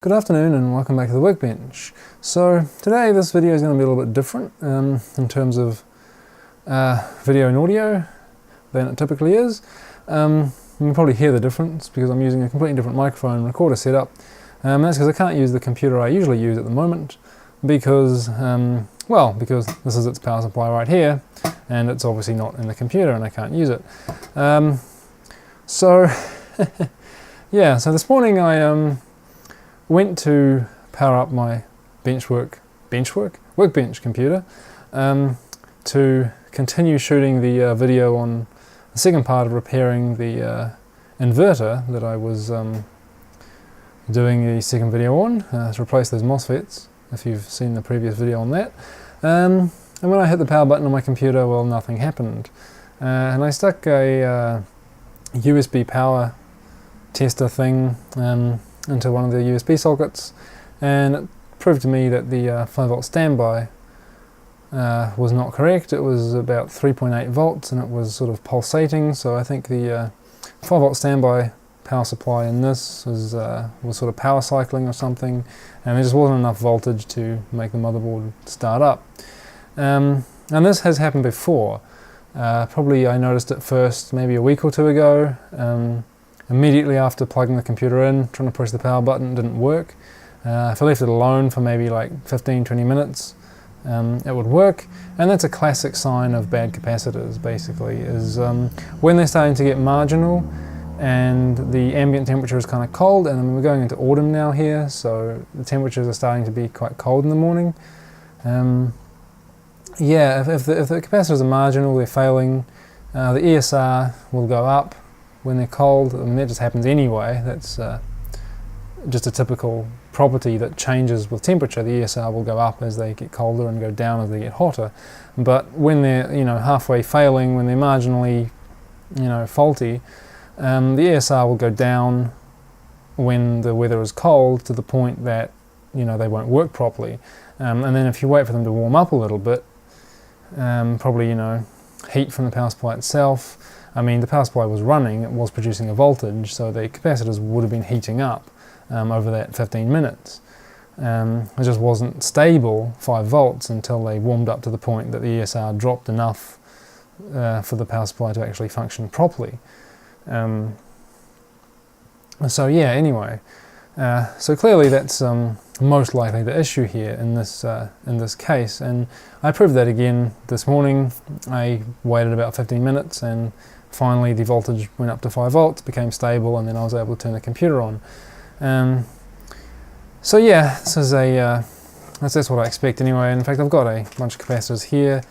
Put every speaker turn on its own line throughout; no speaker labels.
Good afternoon and welcome back to the workbench. So today this video is going to be a little bit different in terms of video and audio than it typically is. You can probably hear the difference because I'm using a completely different microphone recorder setup. That's because I can't use the computer I usually use at the moment because, because this is its power supply right here and it's obviously not in the computer and I can't use it. So this morning I went to power up my workbench computer to continue shooting the video on the second part of repairing the inverter that I was doing the second video on, to replace those MOSFETs, if you've seen the previous video on that. And when I hit the power button on my computer, well, nothing happened. And I stuck a USB power tester thing into one of the USB sockets, and it proved to me that the 5V standby was not correct. It was about 3.8 volts and it was sort of pulsating, so I think the 5V standby power supply in this was sort of power cycling or something, and there just wasn't enough voltage to make the motherboard start up. And this has happened before. Probably I noticed it first maybe a week or two ago. Immediately after plugging the computer in, trying to push the power button, didn't work. If I left it alone for maybe like 15-20 minutes, it would work. And that's a classic sign of bad capacitors, basically, is when they're starting to get marginal and the ambient temperature is kind of cold, and I mean, we're going into autumn now here, so the temperatures are starting to be quite cold in the morning. If the capacitors are marginal, they're failing, the ESR will go up when they're cold. I mean, that just happens anyway. That's just a typical property that changes with temperature. The ESR will go up as they get colder and go down as they get hotter. But when they're halfway failing, when they're marginally faulty, the ESR will go down when the weather is cold to the point that they won't work properly. And then if you wait for them to warm up a little bit, probably heat from the power supply itself. I mean, the power supply was running, it was producing a voltage, so the capacitors would have been heating up over that 15 minutes. It just wasn't stable 5 volts until they warmed up to the point that the ESR dropped enough for the power supply to actually function properly. So clearly that's most likely the issue here in this case, and I proved that again this morning. I waited about 15 minutes and finally the voltage went up to 5 volts, became stable, and then I was able to turn the computer on. This is that's what I expect anyway. In fact, I've got a bunch of capacitors here.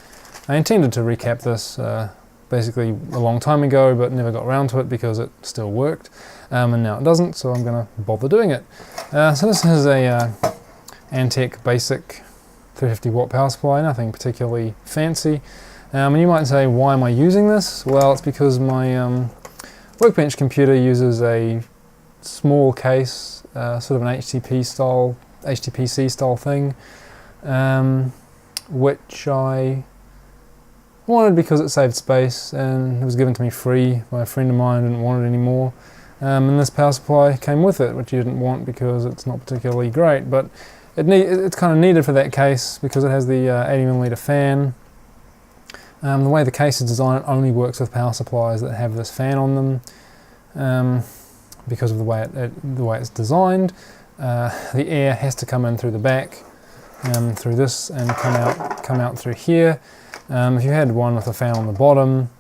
I intended to recap this basically a long time ago, but never got around to it because it still worked, and now it doesn't, so I'm going to bother doing it. So this is a Antec Basiq 350 watt power supply, nothing particularly fancy. And you might say, why am I using this? Well, it's because my workbench computer uses a small case, sort of an HTPC style thing, which I wanted because it saved space and it was given to me free by a friend of mine who didn't want it anymore. And this power supply came with it, which you didn't want because it's not particularly great, but it's kind of needed for that case because it has the 80mm fan. The way the case is designed, it only works with power supplies that have this fan on them, because of the way it's designed. The air has to come in through the back, through this, and come out through here. If you had one with a fan on the bottom,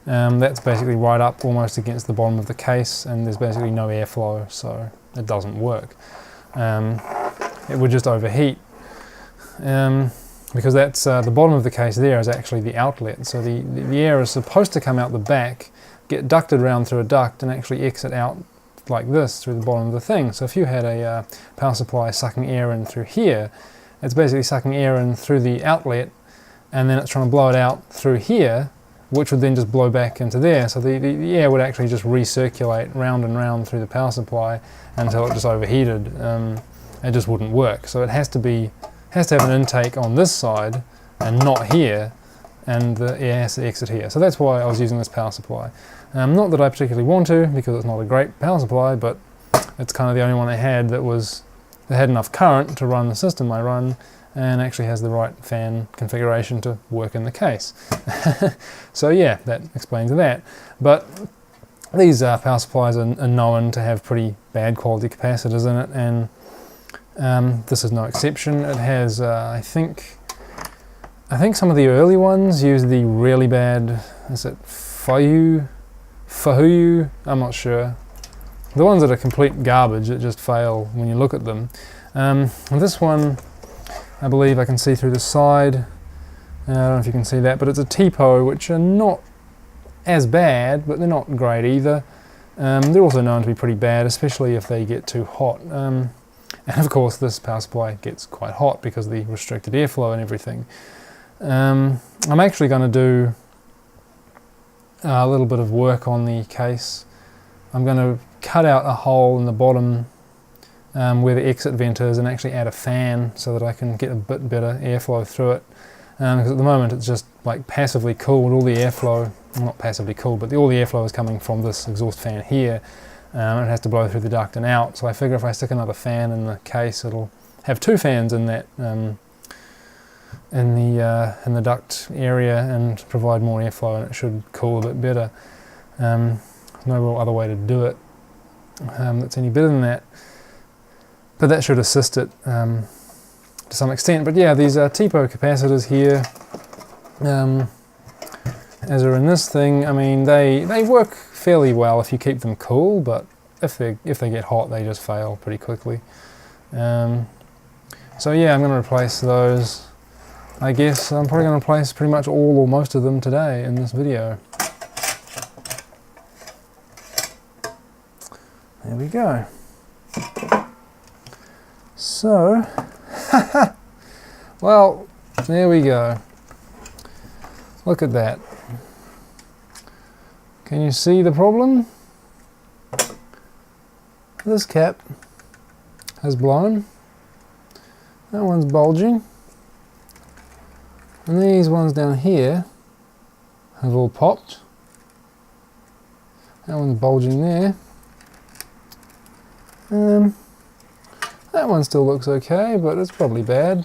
that's basically right up almost against the bottom of the case, and there's basically no airflow, so it doesn't work. It would just overheat. Because that's the bottom of the case there is actually the outlet, so the air is supposed to come out the back, get ducted around through a duct, and actually exit out like this through the bottom of the thing. So if you had a power supply sucking air in through here, it's basically sucking air in through the outlet, and then it's trying to blow it out through here, which would then just blow back into there. So the air would actually just recirculate round and round through the power supply until it just overheated. It just wouldn't work. So it has to have an intake on this side and not here, and the air has to exit here. So that's why I was using this power supply. Not that I particularly want to, because it's not a great power supply, but it's kind of the only one I had that was it had enough current to run the system I run, and actually has the right fan configuration to work in the case. So yeah, that explains that. But these power supplies are known to have pretty bad quality capacitors in it, and this is no exception. It has, I think some of the early ones use the really bad, is it Fahuyu? I'm not sure. The ones that are complete garbage that just fail when you look at them. This one, I believe I can see through the side. I don't know if you can see that, but it's a TPO, which are not as bad, but they're not great either. They're also known to be pretty bad, especially if they get too hot. And of course this power supply gets quite hot because of the restricted airflow and everything. I'm actually going to do a little bit of work on the case. I'm going to cut out a hole in the bottom where the exit vent is and actually add a fan so that I can get a bit better airflow through it. Because at the moment it's just like passively cooled, all the airflow, well, not passively cooled, but all the airflow is coming from this exhaust fan here. It has to blow through the duct and out, so I figure if I stick another fan in the case, it'll have two fans in that in the duct area and provide more airflow, and it should cool a bit better. There's no real other way to do it that's any better than that, but that should assist it to some extent. But yeah, these TPO capacitors here, as are in this thing, I mean they work fairly well if you keep them cool, but if they get hot they just fail pretty quickly. So yeah, I'm going to replace those. I guess I'm probably going to replace pretty much all or most of them today in this video. There we go. So, well, there we go. Look at that. Can you see the problem? This cap has blown. That one's bulging. And these ones down here have all popped. That one's bulging there. That one still looks okay, but it's probably bad.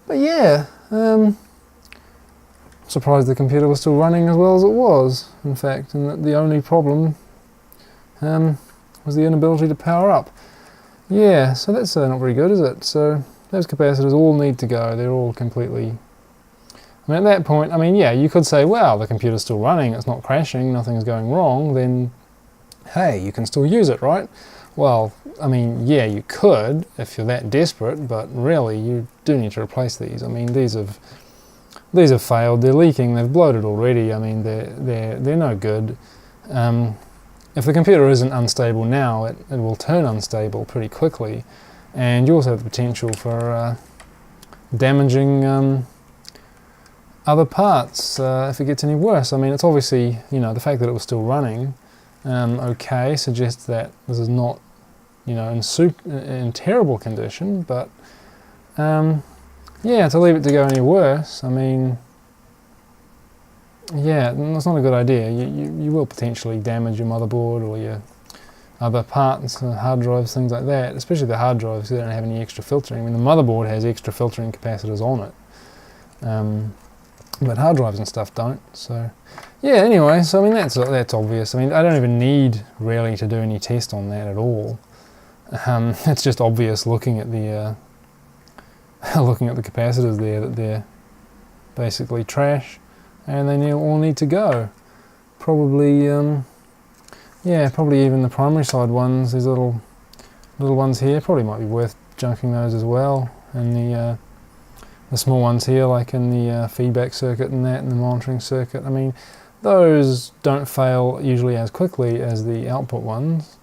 But yeah, surprised the computer was still running as well as it was, in fact, and that the only problem was the inability to power up. Yeah, so that's not very good, is it? So those capacitors all need to go. They're all completely... I mean, at that point, I mean, yeah, you could say, well, the computer's still running, it's not crashing, nothing's going wrong, then, hey, you can still use it, right? Well, I mean, yeah, you could if you're that desperate, but really, you do need to replace these. I mean, these have failed. They're leaking. They've bloated already. I mean, they're no good. If the computer isn't unstable now, it will turn unstable pretty quickly, and you also have the potential for damaging other parts if it gets any worse. I mean, it's obviously, you know, the fact that it was still running okay suggests that this is not, you know, in terrible condition, but yeah, to leave it to go any worse, I mean, yeah, that's not a good idea. You will potentially damage your motherboard or your other parts, hard drives, things like that, especially the hard drives. They don't have any extra filtering. I mean, the motherboard has extra filtering capacitors on it, but hard drives and stuff don't. So yeah, anyway, so I mean, that's obvious. I mean, I don't even need really to do any test on that at all. It's just obvious looking at the capacitors there that they're basically trash, and they all need to go. Probably, yeah, probably even the primary side ones, these little ones here, probably might be worth junking those as well. And the small ones here, like in the feedback circuit and that, and the monitoring circuit. I mean, those don't fail usually as quickly as the output ones.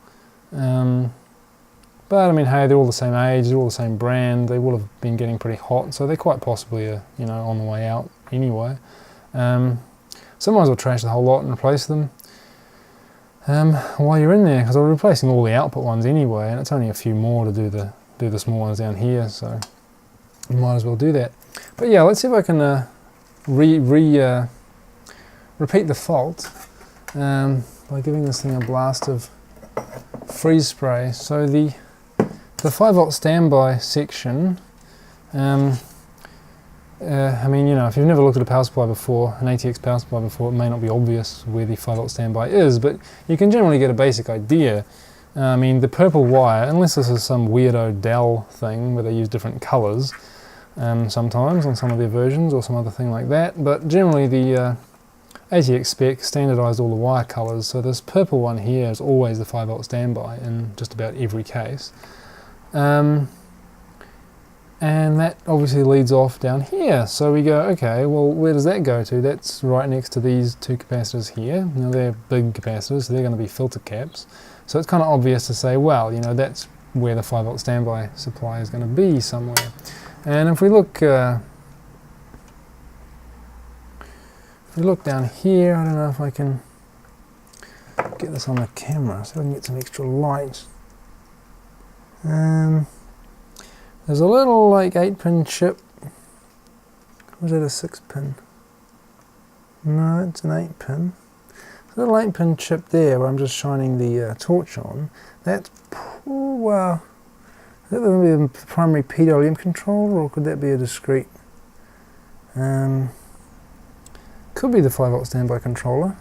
But I mean, hey, they're all the same age, they're all the same brand, they will have been getting pretty hot, so they're quite possibly, you know, on the way out anyway. So might as well trash the whole lot and replace them while you're in there, because I'm replacing all the output ones anyway, and it's only a few more to do the small ones down here, so you might as well do that. But yeah, let's see if I can repeat the fault by giving this thing a blast of freeze spray. So the the 5-volt standby section, I mean, you know, if you've never looked at a power supply before, an ATX power supply before, it may not be obvious where the 5-volt standby is, but you can generally get a basic idea. I mean, the purple wire, unless this is some weirdo Dell thing where they use different colours sometimes on some of their versions or some other thing like that, but generally the ATX spec standardised all the wire colours, so this purple one here is always the 5-volt standby in just about every case. And that obviously leads off down here, so we go, okay, well, where does that go to? That's right next to these two capacitors here. Now they're big capacitors, so they're going to be filter caps. So it's kind of obvious to say, well, you know, that's where the 5-volt standby supply is going to be somewhere. And if we look down here, I don't know if I can get this on the camera so I can get some extra light. There's a little like 8-pin chip. Was that a 6-pin? No, it's an 8-pin. A little 8-pin chip there where I'm just shining the torch on. That's, well, is that going to be a primary PWM controller, or could that be a discrete? Could be the 5-volt standby controller.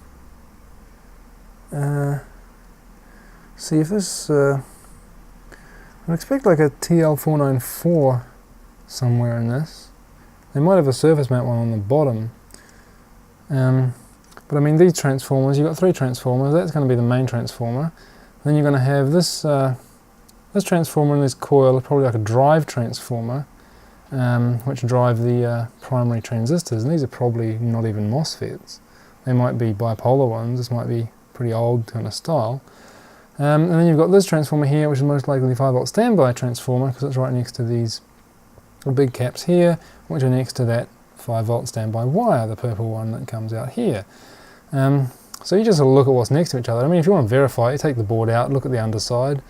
See if this, I'd expect like a TL494 somewhere in this. They might have a surface mount one on the bottom. But I mean, these transformers, you've got 3 transformers, that's going to be the main transformer. Then you're going to have this this transformer and this coil, probably like a drive transformer, which drive the primary transistors, and these are probably not even MOSFETs. They might be bipolar ones, this might be pretty old kind of style. And then you've got this transformer here, which is most likely the 5-volt standby transformer, because it's right next to these big caps here, which are next to that 5-volt standby wire, the purple one that comes out here. So you just sort of look at what's next to each other. I mean, if you want to verify it, you take the board out, look at the underside,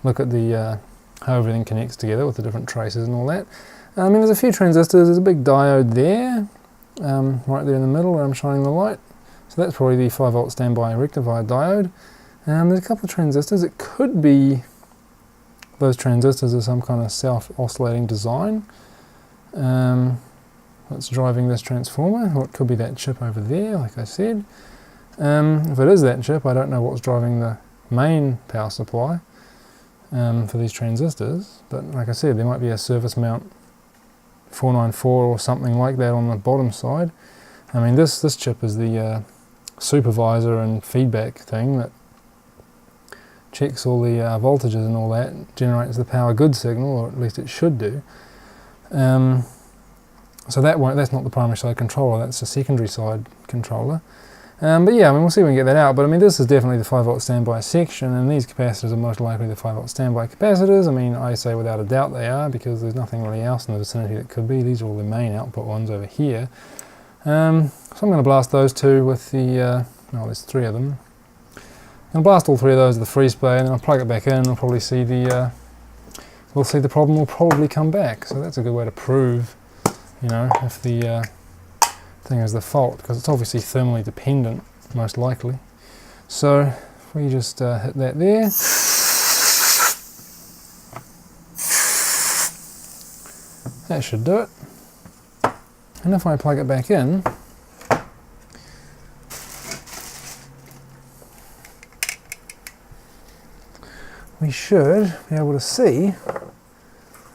look at the how everything connects together with the different traces and all that. I mean, there's a few transistors, there's a big diode there, right there in the middle where I'm shining the light. So that's probably the 5-volt standby rectifier diode. There's a couple of transistors. It could be those transistors are some kind of self-oscillating design that's driving this transformer, or it could be that chip over there, like I said. If it is that chip, I don't know what's driving the main power supply for these transistors, but like I said, there might be a surface mount 494 or something like that on the bottom side. I mean, this chip is the supervisor and feedback thing that checks all the voltages and all that, generates the power good signal, or at least it should do. So that's not the primary side controller, that's the secondary side controller. But yeah, I mean, we'll see if we can get that out. But I mean, this is definitely the 5-volt standby section, and these capacitors are most likely the 5-volt standby capacitors. I mean, I say without a doubt they are, because there's nothing really else in the vicinity that could be. These are all the main output ones over here. So I'm going to blast those two with the, oh, there's 3 of them. I'm going to blast all 3 of those with the freeze spray, and then I'll plug it back in, and we'll probably see the, problem will probably come back. So that's a good way to prove, you know, if the thing is the fault, because it's obviously thermally dependent, most likely. So if we just hit that there, that should do it. And if I plug it back in, we should be able to see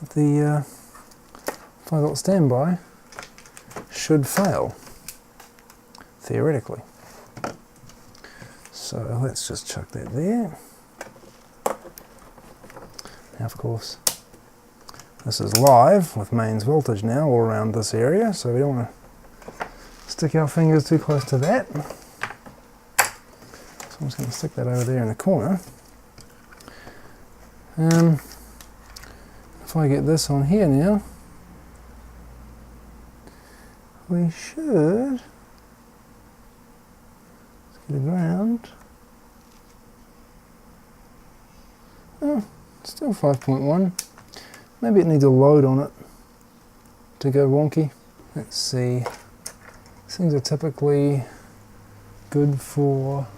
that the 5-volt standby should fail, theoretically. So let's just chuck that there. Now, of course, this is live with mains voltage now all around this area, so we don't want to stick our fingers too close to that. So I'm just going to stick that over there in the corner. If I get this on here now, we should get it around. Oh, still 5.1. Maybe it needs a load on it to go wonky. Let's see. These things are typically good for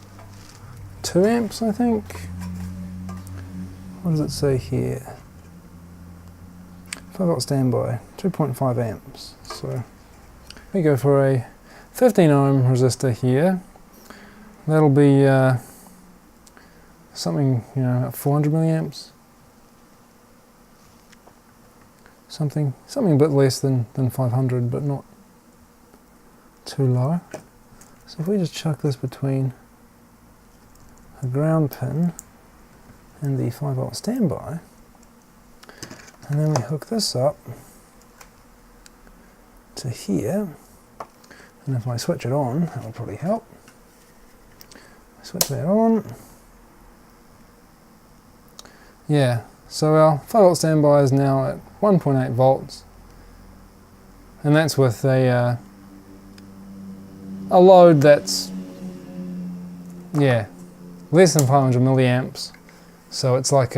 2 amps, I think. What does it say here? 5V standby, 2.5 amps. So we go for a 15 ohm resistor here. That'll be something, you know, about 400 milliamps. Something a bit less than 500, but not too low. So if we just chuck this between a ground pin and the 5V standby, and then we hook this up to here, and if I switch it on, that will probably help. Switch that on. Yeah, so our 5V standby is now at 1.8 volts, and that's with a load that's, yeah, less than 500 milliamps. So it's like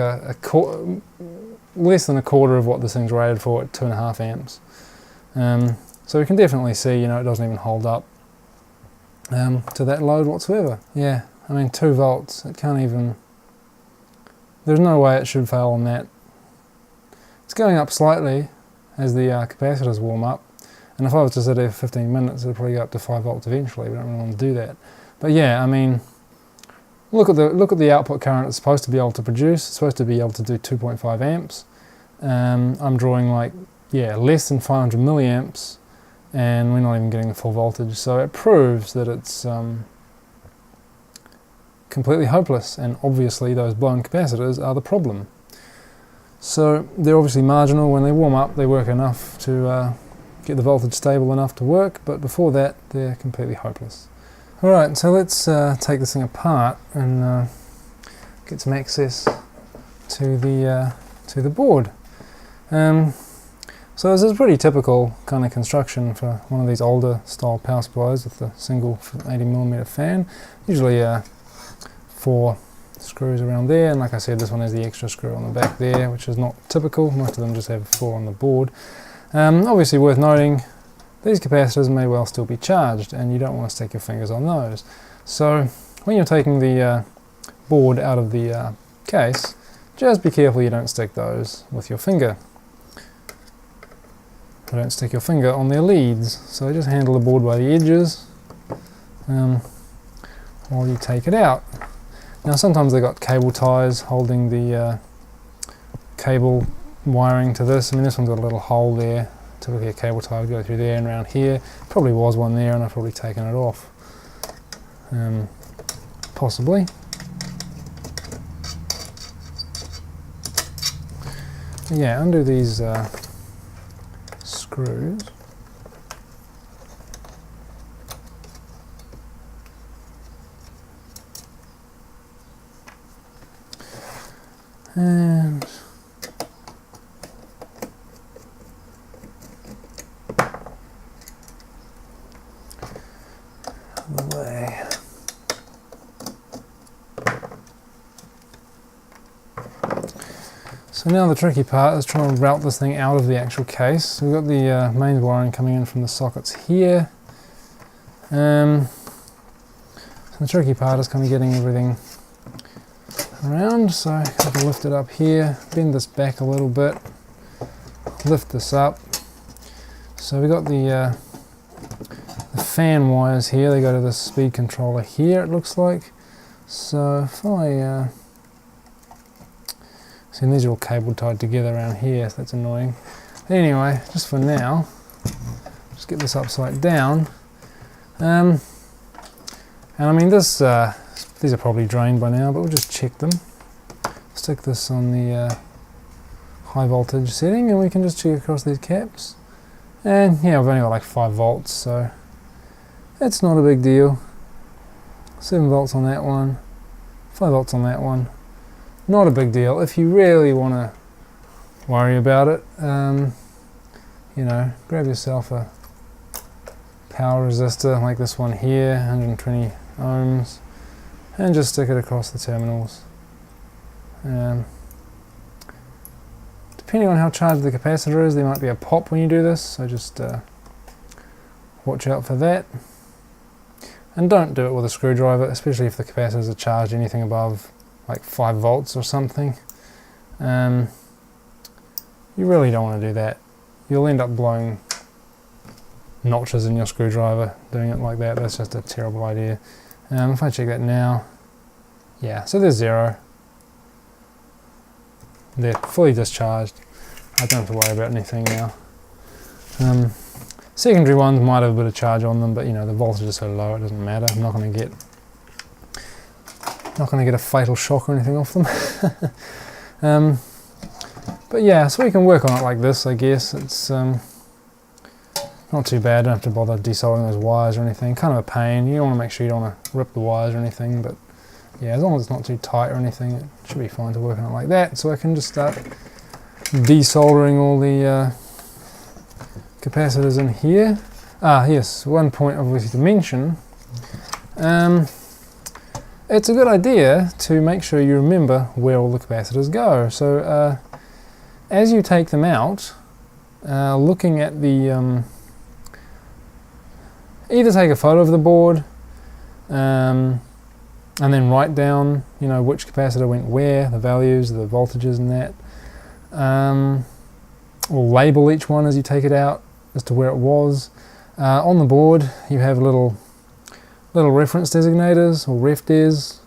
less than a quarter of what this thing's rated for at 2.5 amps. So we can definitely see, you know, it doesn't even hold up to that load whatsoever. Yeah, I mean 2 volts, it can't even, there's no way it should fail on that. It's going up slightly as the capacitors warm up, and if I was to sit there for 15 minutes, it'll probably go up to 5 volts eventually. We don't really want to do that. But yeah, I mean, look at the output current it's supposed to be able to produce. It's supposed to be able to do 2.5 amps. I'm drawing like, yeah, less than 500 milliamps, and we're not even getting the full voltage. So it proves that it's completely hopeless, and obviously those blown capacitors are the problem. So they're obviously marginal. When they warm up, they work enough to get the voltage stable enough to work, but before that, they're completely hopeless. Alright, so let's take this thing apart and get some access to the board. So this is pretty typical kind of construction for one of these older style power supplies with the single 80mm fan. Usually 4 screws around there, and like I said, this one has the extra screw on the back there, which is not typical. Most of them just have 4 on the board. Obviously worth noting, these capacitors may well still be charged, and you don't want to stick your fingers on those. So when you're taking the board out of the case, just be careful you don't stick those with your finger. Don't stick your finger on their leads. So just handle the board by the edges while you take it out. Now sometimes they've got cable ties holding the cable wiring to this. I mean, this one's got a little hole there. Typically a cable tie would go through there and around here. Probably was one there, and I've probably taken it off. Possibly. Yeah, undo these screws. And away. So now the tricky part is trying to route this thing out of the actual case. So we've got the mains wiring coming in from the sockets here. So the tricky part is kind of getting everything around. So I can lift it up here, bend this back a little bit, lift this up. So we've got the fan wires here. They go to the speed controller here, it looks like. So if I see, these are all cable tied together around here, so that's annoying. Anyway, just for now, just get this upside down. And I mean, these are probably drained by now, but we'll just check them. Stick this on the high voltage setting, and we can just check across these caps. And yeah, I've only got like 5 volts, so it's not a big deal. 7 volts on that one, 5 volts on that one. Not a big deal. If you really want to worry about it, you know, grab yourself a power resistor like this one here, 120 ohms, and just stick it across the terminals. Depending on how charged the capacitor is, there might be a pop when you do this, so just watch out for that. And don't do it with a screwdriver, especially if the capacitors are charged anything above like 5 volts or something. You really don't want to do that. You'll end up blowing notches in your screwdriver doing it like that. That's just a terrible idea. If I check that now, yeah, so there's 0. They're fully discharged. I don't have to worry about anything now. Secondary ones might have a bit of charge on them, but you know, the voltage is so low it doesn't matter. I'm not going to get a fatal shock or anything off them. But yeah, so we can work on it like this, I guess. It's not too bad. Don't have to bother desoldering those wires or anything. Kind of a pain. You don't want to make sure you don't want to rip the wires or anything, but yeah, as long as it's not too tight or anything, it should be fine to work on it like that. So I can just start desoldering all the capacitors in here. Yes, one point obviously to mention. It's a good idea to make sure you remember where all the capacitors go. So as you take them out, looking at the either take a photo of the board and then write down, you know, which capacitor went where, the values, the voltages and that, or label each one as you take it out as to where it was. On the board you have little reference designators, or ref des,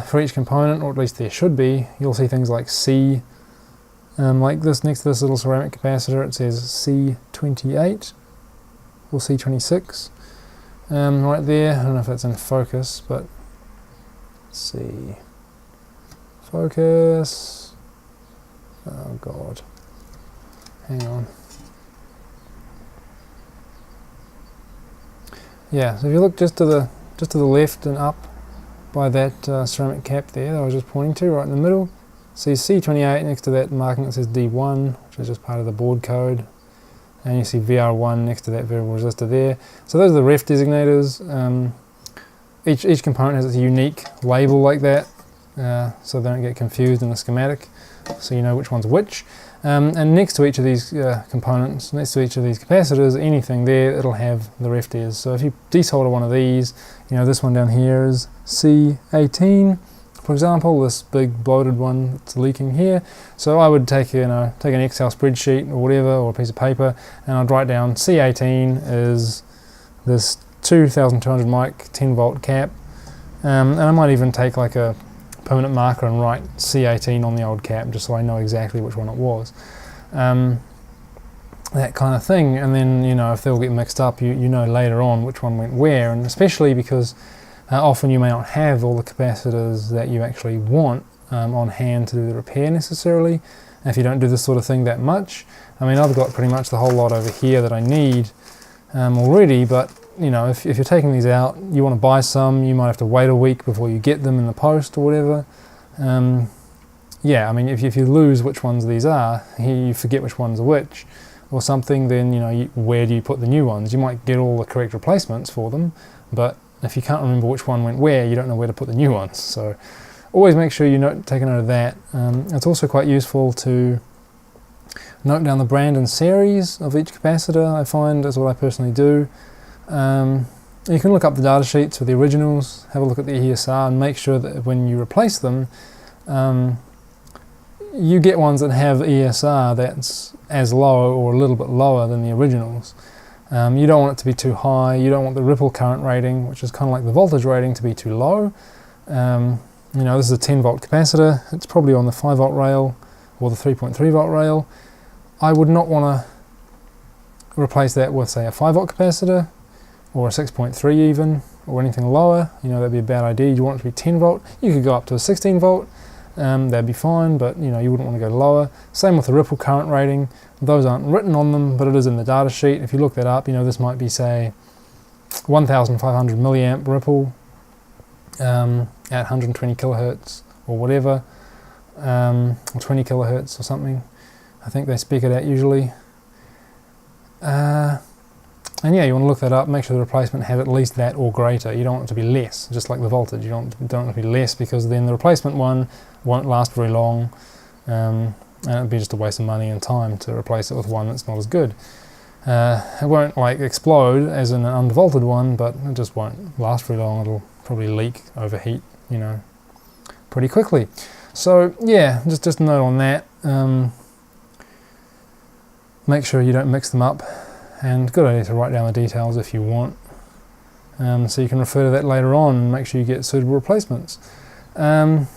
for each component, or at least there should be. You'll see things like C, like this next to this little ceramic capacitor, it says C28 or C26 right there. I don't know if that's in focus, but let's see. Focus. Oh god. Hang on. Yeah, so if you look just to the left and up by that ceramic cap there that I was just pointing to, right in the middle, see C28 next to that marking that says D1, which is just part of the board code, and you see VR1 next to that variable resistor there. So those are the ref designators. Each component has its unique label like that, so they don't get confused in the schematic, so you know which one's which. And next to each of these components, next to each of these capacitors, anything there, it'll have the ref des. So if you desolder one of these, you know, this one down here is C18, for example, this big bloated one that's leaking here. So I would take an Excel spreadsheet or whatever, or a piece of paper, and I'd write down C18 is this 2200 mic 10 volt cap, and I might even take like a permanent marker and write C18 on the old cap, just so I know exactly which one it was. That kind of thing, and then, you know, if they'll get mixed up, you know later on which one went where, and especially because often you may not have all the capacitors that you actually want on hand to do the repair necessarily, if you don't do this sort of thing that much. I mean, I've got pretty much the whole lot over here that I need already, but you know, if you're taking these out, you want to buy some, you might have to wait a week before you get them in the post or whatever. Yeah, I mean, if you lose which ones these are, you forget which ones are which or something, then, you know, where do you put the new ones? You might get all the correct replacements for them, but if you can't remember which one went where, you don't know where to put the new ones. So always make sure you take a note of that. It's also quite useful to note down the brand and series of each capacitor, I find, is what I personally do. You can look up the data sheets for the originals, have a look at the ESR, and make sure that when you replace them, you get ones that have ESR that's as low or a little bit lower than the originals. You don't want it to be too high, you don't want the ripple current rating, which is kind of like the voltage rating, to be too low. You know, this is a 10 volt capacitor, it's probably on the 5 volt rail or the 3.3 volt rail. I would not want to replace that with, say, a 5 volt capacitor, or a 6.3 even, or anything lower. You know, that'd be a bad idea. You want it to be 10 volt. You could go up to a 16 volt, that'd be fine, but you know, you wouldn't want to go lower. Same with the ripple current rating. Those aren't written on them, but it is in the data sheet. If you look that up, you know, this might be, say, 1500 milliamp ripple at 120 kilohertz or whatever, or 20 kilohertz or something. I think they spec it out usually. And yeah, you want to look that up, make sure the replacement has at least that or greater. You don't want it to be less, just like the voltage. You don't want it to be less, because then the replacement one won't last very long, and it'd be just a waste of money and time to replace it with one that's not as good. It won't like explode as in an undervolted one, but it just won't last very long. It'll probably leak, overheat, you know, pretty quickly. So yeah, just a note on that. make sure you don't mix them up, and good idea to write down the details if you want, so you can refer to that later on and make sure you get suitable replacements. The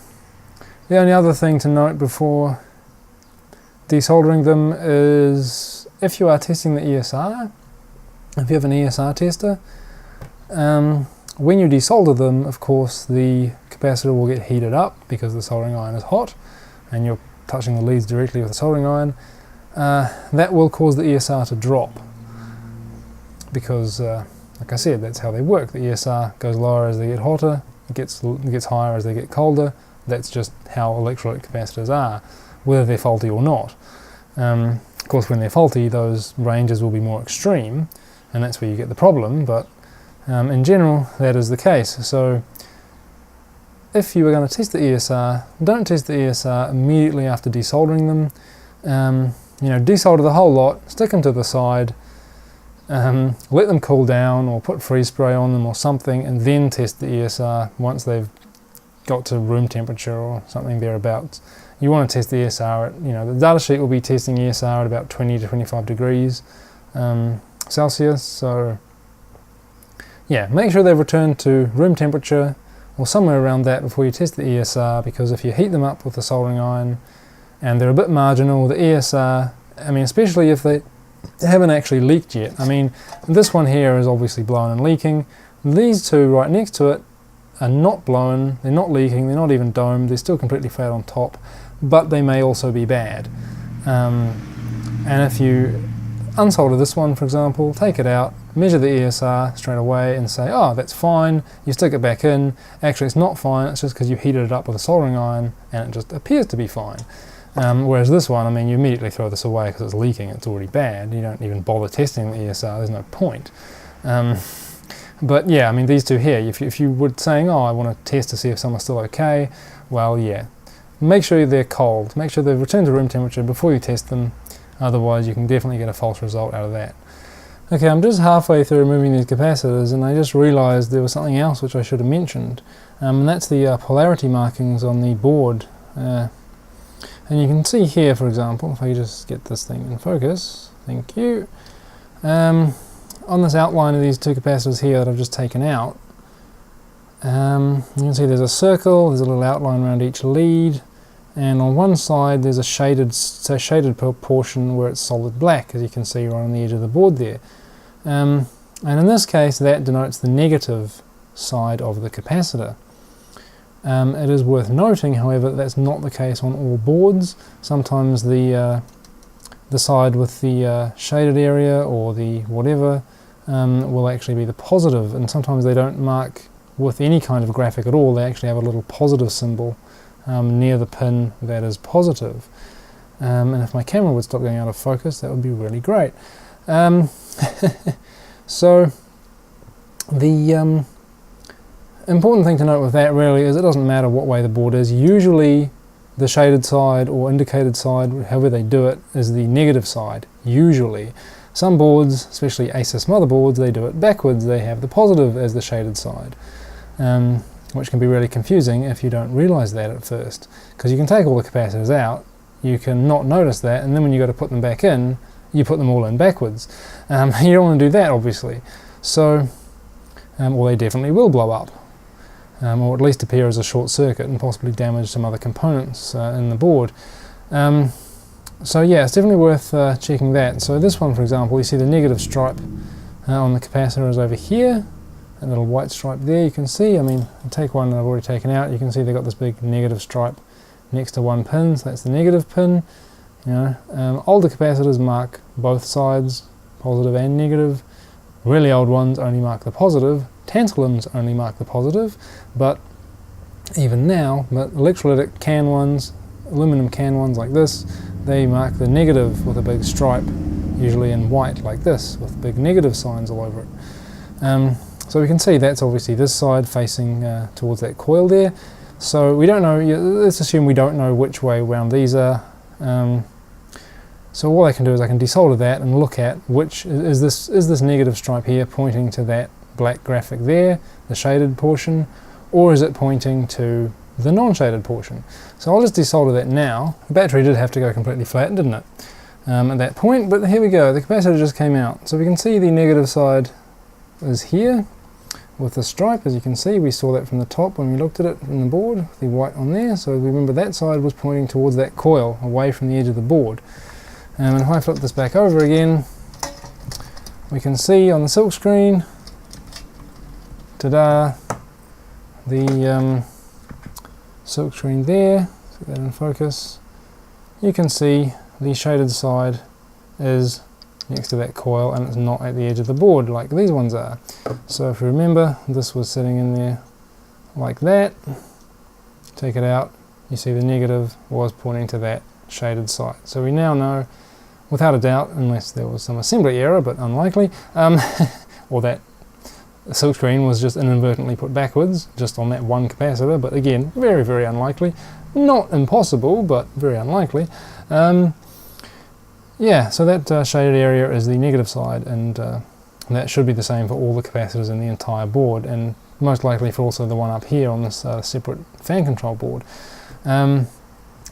only other thing to note before desoldering them is if you are testing the ESR, if you have an ESR tester, when you desolder them, of course the capacitor will get heated up because the soldering iron is hot and you're touching the leads directly with the soldering iron. That will cause the ESR to drop because, like I said, that's how they work. The ESR goes lower as they get hotter, it gets higher as they get colder. That's just how electrolytic capacitors are, whether they're faulty or not. Of course, when they're faulty, those ranges will be more extreme, and that's where you get the problem, but in general, that is the case. So if you were going to test the ESR, don't test the ESR immediately after desoldering them. Desolder the whole lot, stick them to the side, let them cool down or put freeze spray on them or something, and then test the ESR once they've got to room temperature or something thereabouts. You want to test the ESR at, the data sheet will be testing ESR at about 20 to 25 degrees Celsius, so yeah, make sure they've returned to room temperature or somewhere around that before you test the ESR, because if you heat them up with the soldering iron and they're a bit marginal, the ESR, especially if they haven't actually leaked yet. This one here is obviously blown and leaking. These two right next to it are not blown, they're not leaking, they're not even domed, they're still completely flat on top, but they may also be bad. And if you unsolder this one, for example, take it out, measure the ESR straight away and say, oh, that's fine, you stick it back in, actually it's not fine, it's just because you heated it up with a soldering iron and it just appears to be fine. Whereas this one, you immediately throw this away because it's leaking, it's already bad, you don't even bother testing the ESR, there's no point. But yeah, these two here, if you were saying, oh, I want to test to see if some are still okay, well, yeah, make sure they're cold, make sure they've returned to room temperature before you test them, otherwise you can definitely get a false result out of that. Okay, I'm just halfway through removing these capacitors and I just realized there was something else which I should have mentioned, and that's the polarity markings on the board. And you can see here, for example, if I just get this thing in focus, thank you, on this outline of these two capacitors here that I've just taken out, you can see there's a circle, there's a little outline around each lead, and on one side there's a shaded portion where it's solid black, as you can see right on the edge of the board there. And in this case that denotes the negative side of the capacitor. It is worth noting, however, that's not the case on all boards. Sometimes the side with the shaded area or the whatever will actually be the positive, and sometimes they don't mark with any kind of graphic at all, they actually have a little positive symbol near the pin that is positive. And if my camera would stop going out of focus, that would be really great. So the important thing to note with that really is it doesn't matter what way the board is. Usually the shaded side or indicated side, however they do it, is the negative side, usually. Some boards, especially ASUS motherboards, they do it backwards. They have the positive as the shaded side, which can be really confusing if you don't realize that at first, because you can take all the capacitors out, you can not notice that, and then when you go to put them back in, you put them all in backwards. You don't want to do that, obviously. So, or they definitely will blow up, or at least appear as a short circuit and possibly damage some other components in the board. So yeah, it's definitely worth checking that. So this one, for example, you see the negative stripe on the capacitor is over here, a little white stripe there. You can see, I take one that I've already taken out, you can see they've got this big negative stripe next to one pin, so that's the negative pin. Older capacitors mark both sides, positive and negative. Really old ones only mark the positive. Tantalums only mark the positive, but even now, electrolytic can ones, aluminum can ones like this, they mark the negative with a big stripe, usually in white like this, with big negative signs all over it. So we can see that's obviously this side facing towards that coil there. So we don't know, let's assume we don't know which way around these are. So what I can do is I can desolder that and look at which is this negative stripe here pointing to that black graphic there, the shaded portion, or is it pointing to the non-shaded portion? So I'll just desolder that now. The battery did have to go completely flat, didn't it? at that point, but here we go, the capacitor just came out. So we can see the negative side is here with the stripe. As you can see, we saw that from the top when we looked at it in the board, the white on there. So remember that side was pointing towards that coil, away from the edge of the board. And if I flip this back over again, we can see on the silk screen, ta-da, the silk screen there, get that in focus. You can see the shaded side is next to that coil and it's not at the edge of the board like these ones are. So if you remember, this was sitting in there like that. Take it out, you see the negative was pointing to that shaded side. So we now know, without a doubt, unless there was some assembly error, but unlikely, or that the silk screen was just inadvertently put backwards, just on that one capacitor, but again, very, very unlikely. Not impossible, but very unlikely. Yeah, so that shaded area is the negative side, and that should be the same for all the capacitors in the entire board, and most likely for also the one up here on this separate fan control board. But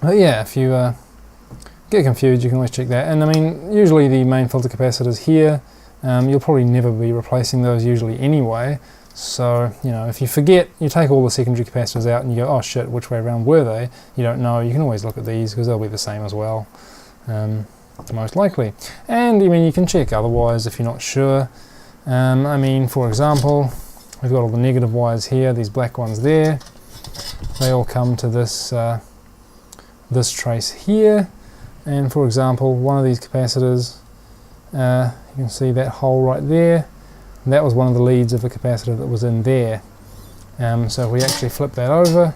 yeah, if you get confused, you can always check that. And I mean, usually the main filter capacitors here, you'll probably never be replacing those usually anyway. So, you know, if you forget, you take all the secondary capacitors out and you go, oh shit, which way around were they? You don't know, you can always look at these because they'll be the same as well. Most likely. And I mean, you can check otherwise if you're not sure. I mean, for example, we've got all the negative wires here, these black ones there. They all come to this this trace here. And for example, one of these capacitors, you can see that hole right there. That was one of the leads of the capacitor that was in there. So if we actually flip that over,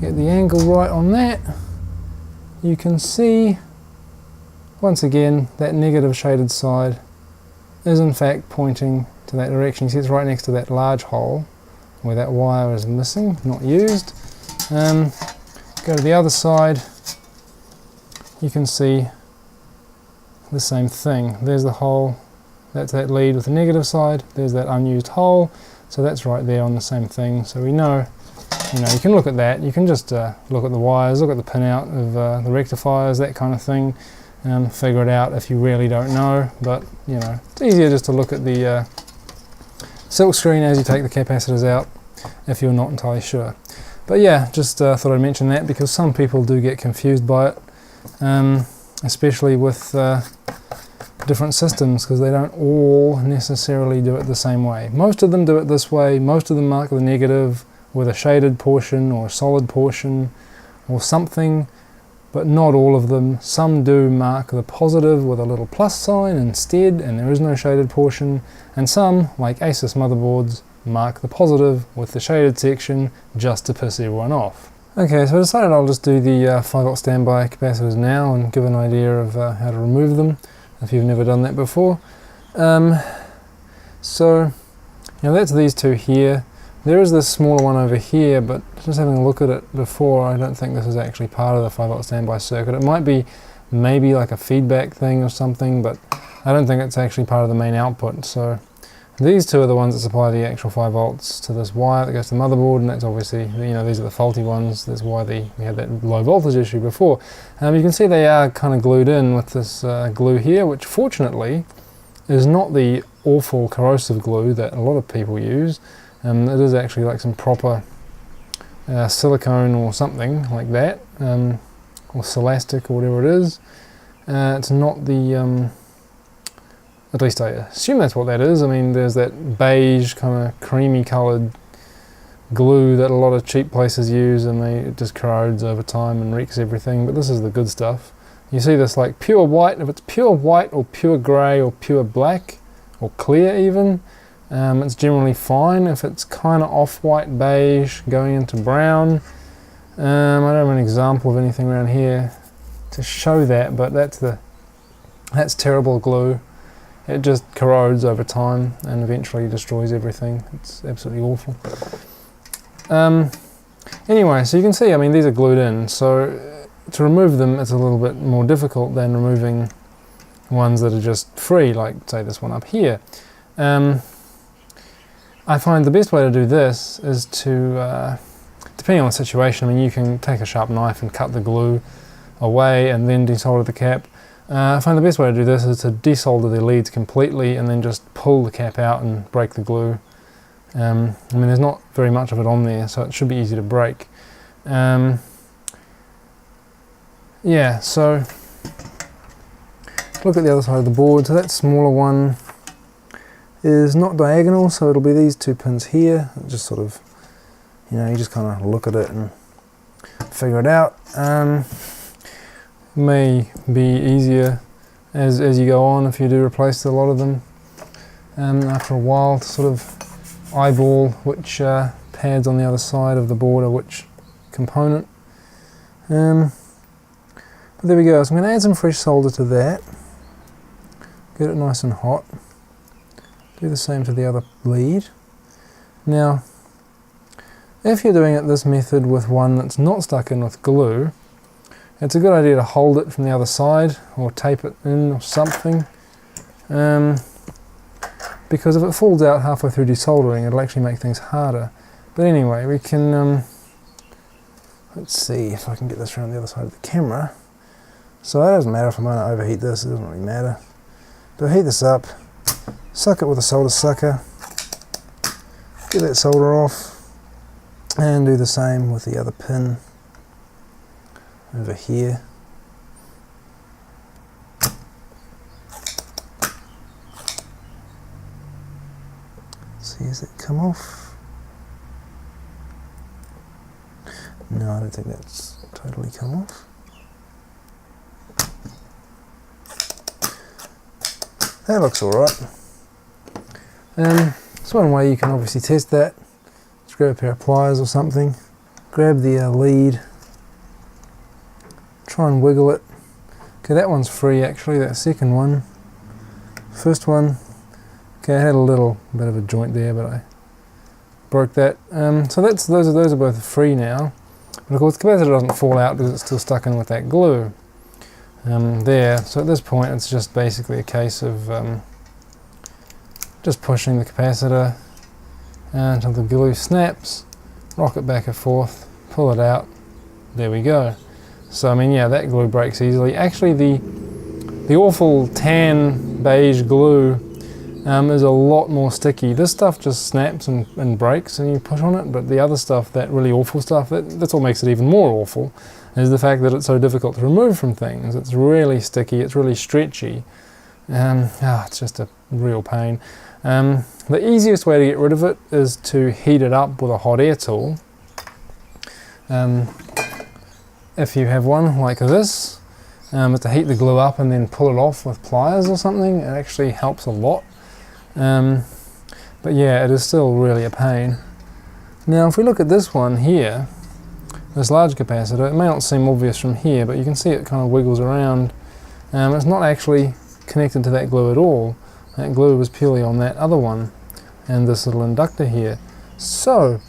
get the angle right on that, you can see once again that negative shaded side is in fact pointing to that direction. You see it's right next to that large hole where that wire is missing, not used. Go to the other side, you can see the same thing. There's the hole, that's that lead with the negative side, there's that unused hole, so that's right there on the same thing. So we know, you know, you can look at that, you can just look at the wires, look at the pinout of the rectifiers, that kind of thing, and figure it out if you really don't know. But you know, it's easier just to look at the silk screen as you take the capacitors out if you're not entirely sure. But yeah, just thought I'd mention that because some people do get confused by it, especially with different systems, because they don't all necessarily do it the same way. Most of them do it this way, most of them mark the negative with a shaded portion or a solid portion or something, but not all of them. Some do mark the positive with a little plus sign instead, and there is no shaded portion, and some, like Asus motherboards, mark the positive with the shaded section just to piss everyone off. Okay, so I decided I'll just do the 5V standby capacitors now and give an idea of how to remove them if you've never done that before. So, you know, that's these two here. There is this smaller one over here, but just having a look at it before, I don't think this is actually part of the 5V standby circuit. It might be maybe like a feedback thing or something, but I don't think it's actually part of the main output. So these two are the ones that supply the actual 5V to this wire that goes to the motherboard, and that's obviously, you know, these are the faulty ones. That's why we had that low voltage issue before. You can see they are kind of glued in with this glue here, which fortunately is not the awful corrosive glue that a lot of people use. It is actually like some proper silicone or something like that, or Celastic or whatever it is. It's not the at least I assume that's what that is. I mean, there's that beige kind of creamy coloured glue that a lot of cheap places use, and it just corrodes over time and wrecks everything, but this is the good stuff. You see this like pure white. If it's pure white or pure grey or pure black or clear even, it's generally fine. If it's kind of off-white beige going into brown, I don't have an example of anything around here to show that, but that's terrible glue. It just corrodes over time and eventually destroys everything. It's absolutely awful. Anyway, so you can see, I mean, these are glued in, so to remove them it's a little bit more difficult than removing ones that are just free, like say this one up here. I find the best way to do this is to, depending on the situation, I mean, you can take a sharp knife and cut the glue away and then desolder the cap. I find the best way to do this is to desolder the leads completely and then just pull the cap out and break the glue. I mean, there's not very much of it on there, so it should be easy to break. Yeah, so look at the other side of the board. So that smaller one is not diagonal, so it'll be these two pins here. Just sort of, you know, you just kind of look at it and figure it out. May be easier as you go on if you do replace a lot of them after a while, to sort of eyeball which pads on the other side of the board are which component. But there we go. So I'm going to add some fresh solder to that, get it nice and hot, do the same to the other lead. Now if you're doing it this method with one that's not stuck in with glue, it's a good idea to hold it from the other side or tape it in or something, because if it falls out halfway through desoldering, it'll actually make things harder. But anyway, we can, let's see if I can get this around the other side of the camera. So it doesn't matter if I'm going to overheat this, it doesn't really matter. But heat this up, suck it with a solder sucker, get that solder off, and do the same with the other pin over here. See, has it come off? No, I don't think that's totally come off. That looks alright. That's one way you can obviously test that. Just grab a pair of pliers or something, grab the lead, try and wiggle it. Okay, that one's free actually, that second one. First one, okay, I had a little bit of a joint there, but I broke that. So those are both free now. But of course the capacitor doesn't fall out because it's still stuck in with that glue there. So at this point it's just basically a case of just pushing the capacitor until the glue snaps, rock it back and forth, pull it out, there we go. So I mean, yeah, that glue breaks easily. Actually the awful tan beige glue is a lot more sticky. This stuff just snaps and breaks and you push on it, but the other stuff, that really awful stuff, that's what makes it even more awful, is the fact that it's so difficult to remove from things. It's really sticky, it's really stretchy. It's just a real pain. The easiest way to get rid of it is to heat it up with a hot air tool. If you have one like this, to heat the glue up and then pull it off with pliers or something, it actually helps a lot. But yeah, it is still really a pain. Now if we look at this one here, this large capacitor, it may not seem obvious from here, but you can see it kind of wiggles around. It's not actually connected to that glue at all. That glue was purely on that other one and this little inductor here. So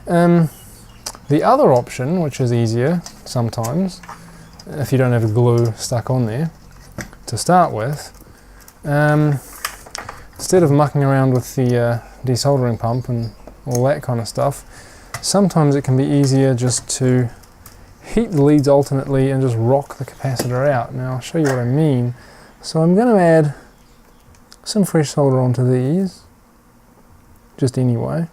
the other option, which is easier sometimes if you don't have glue stuck on there to start with, instead of mucking around with the desoldering pump and all that kind of stuff, sometimes it can be easier just to heat the leads alternately and just rock the capacitor out. Now I'll show you what I mean. So I'm going to add some fresh solder onto these, just anyway.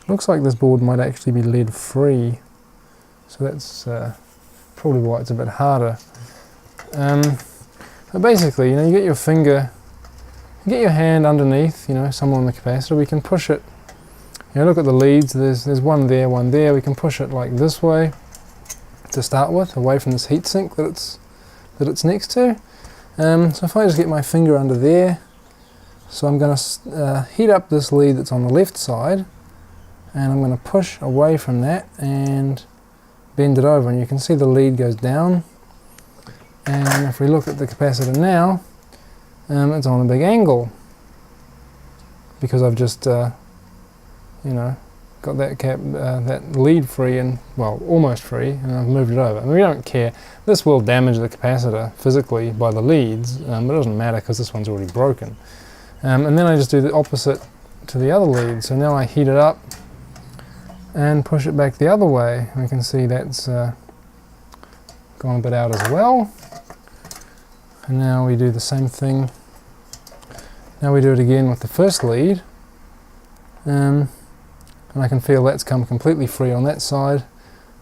Looks like this board might actually be lead free, so that's probably why it's a bit harder. But basically, you know, you get your finger, you get your hand underneath, you know, somewhere on the capacitor. We can push it. You know, look at the leads. There's one there, one there. We can push it like this way to start with, away from this heat sink that it's next to. So if I just get my finger under there, so I'm going to heat up this lead that's on the left side, and I'm going to push away from that and bend it over, and you can see the lead goes down. And if we look at the capacitor now, it's on a big angle because I've just you know, got that that lead free, and well, almost free, and I've moved it over. I mean, we don't care. This will damage the capacitor physically by the leads, but it doesn't matter because this one's already broken. And then I just do the opposite to the other lead. So now I heat it up, and push it back the other way. We can see that's gone a bit out as well. And now we do the same thing. Now we do it again with the first lead. And I can feel that's come completely free on that side.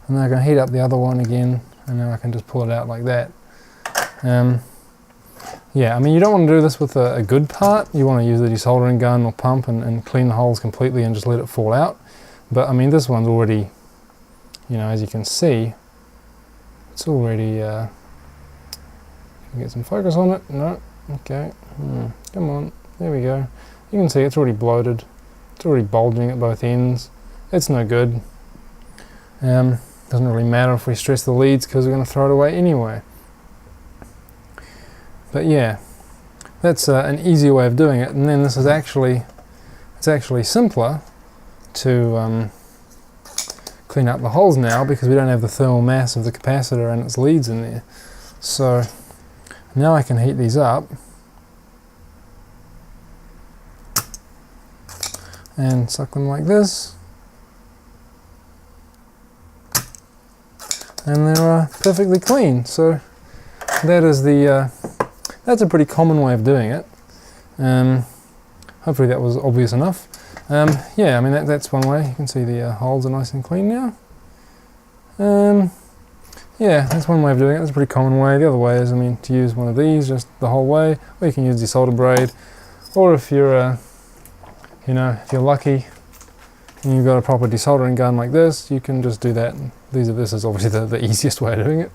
And then I can heat up the other one again, and then I can just pull it out like that. Yeah, I mean, you don't want to do this with a good part. You want to use the desoldering gun or pump and clean the holes completely and just let it fall out. But I mean, this one's already, you know, as you can see, it's already, get some focus on it. No, okay, come on, there we go. You can see it's already bloated. It's already bulging at both ends. It's no good. Doesn't really matter if we stress the leads because we're going to throw it away anyway. But yeah, that's an easier way of doing it. And then this is actually, it's actually simpler to clean up the holes now because we don't have the thermal mass of the capacitor and its leads in there. So now I can heat these up and suck them like this, and they're perfectly clean. So that is the that's a pretty common way of doing it. Hopefully that was obvious enough. Yeah, I mean that's one way. You can see the holes are nice and clean now. Yeah, that's one way of doing it. That's a pretty common way. The other way is, I mean, to use one of these just the whole way, or you can use the solder braid, or if you're you know, if you're lucky and you've got a proper desoldering gun like this, you can just do that. This is obviously the easiest way of doing it.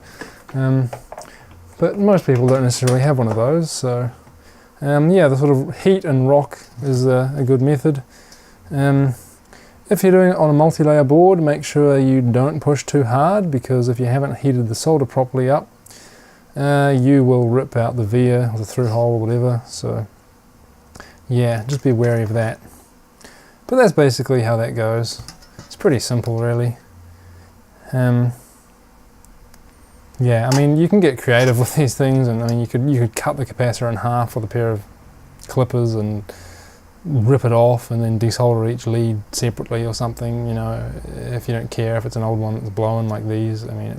But most people don't necessarily have one of those, so yeah, the sort of heat and rock is a good method. If you're doing it on a multi-layer board, make sure you don't push too hard, because if you haven't heated the solder properly up, you will rip out the via or the through hole or whatever. So yeah, just be wary of that. But that's basically how that goes. It's pretty simple, really. Yeah, I mean, you can get creative with these things, and I mean, you could cut the capacitor in half with a pair of clippers and rip it off, and then desolder each lead separately or something. You know, if you don't care if it's an old one that's blowing like these. I mean,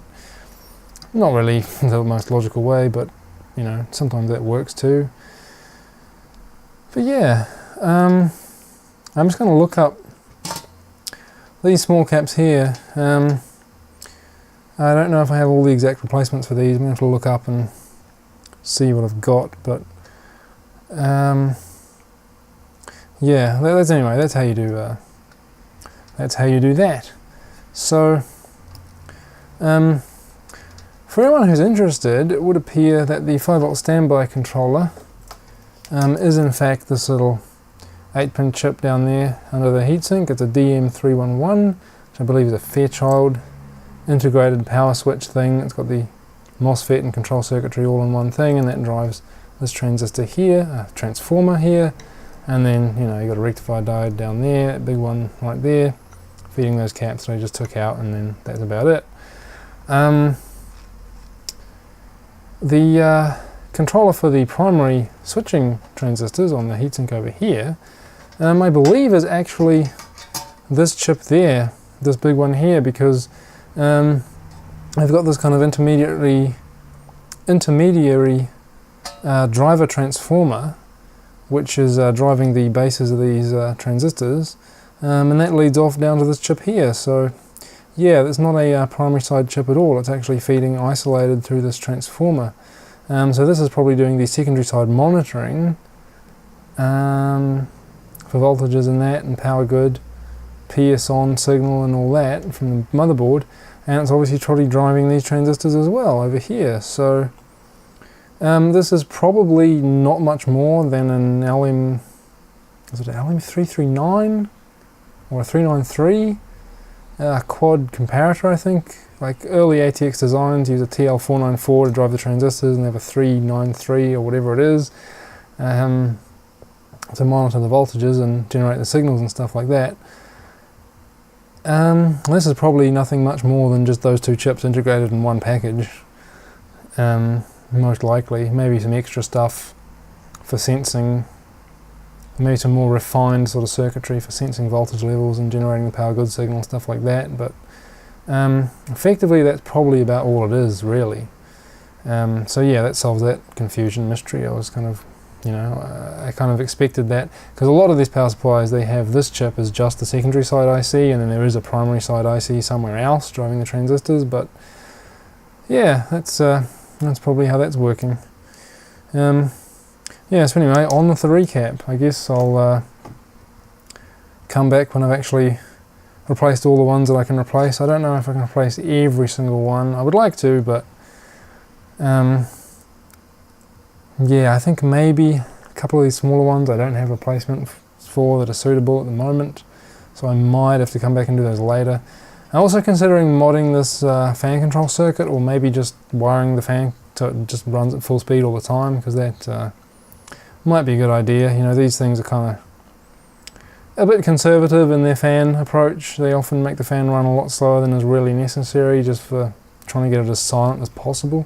not really the most logical way, but you know, sometimes that works too. But yeah, I'm just going to look up these small caps here. I don't know if I have all the exact replacements for these. I'm going to have to look up and see what I've got, but yeah, anyway, that's how you do that. So for anyone who's interested, it would appear that the 5V standby controller is in fact this little 8-pin chip down there under the heatsink. It's a DM311, which I believe is a Fairchild integrated power switch thing. It's got the MOSFET and control circuitry all in one thing, and that drives this transistor here, a transformer here, and then you know you got a rectifier diode down there, a big one right there, feeding those caps that I just took out, and then that's about it. The controller for the primary switching transistors on the heatsink over here, I believe is actually this chip there, this big one here, because I've got this kind of intermediary driver transformer, which is driving the bases of these transistors, and that leads off down to this chip here. So yeah, it's not a primary side chip at all. It's actually feeding isolated through this transformer. So this is probably doing the secondary side monitoring for voltages and that, and power good, PS on signal and all that from the motherboard, and it's obviously probably driving these transistors as well over here. So this is probably not much more than an LM, is it an LM339 or a 393 quad comparator, I think. Like early ATX designs use a TL494 to drive the transistors, and they have a 393 or whatever it is to monitor the voltages and generate the signals and stuff like that. This is probably nothing much more than just those two chips integrated in one package. Most likely, maybe some extra stuff for sensing maybe some more refined sort of circuitry for sensing voltage levels and generating the power goods signal, stuff like that. But effectively that's probably about all it is, really. So yeah, that solves that confusion mystery. I was kind of, I kind of expected that, because a lot of these power supplies, they have this chip as just the secondary side IC, and then there is a primary side IC somewhere else driving the transistors. But yeah, that's probably how that's working. Yeah, so anyway, on with the recap. I guess I'll come back when I've actually replaced all the ones that I can replace. I don't know if I can replace every single one. I would like to, but yeah, I think maybe a couple of these smaller ones I don't have replacement for that are suitable at the moment, so I might have to come back and do those later. I'm also considering modding this fan control circuit, or maybe just wiring the fan so it just runs at full speed all the time, because that might be a good idea. These things are kind of a bit conservative in their fan approach. They often make the fan run a lot slower than is really necessary, just for trying to get it as silent as possible,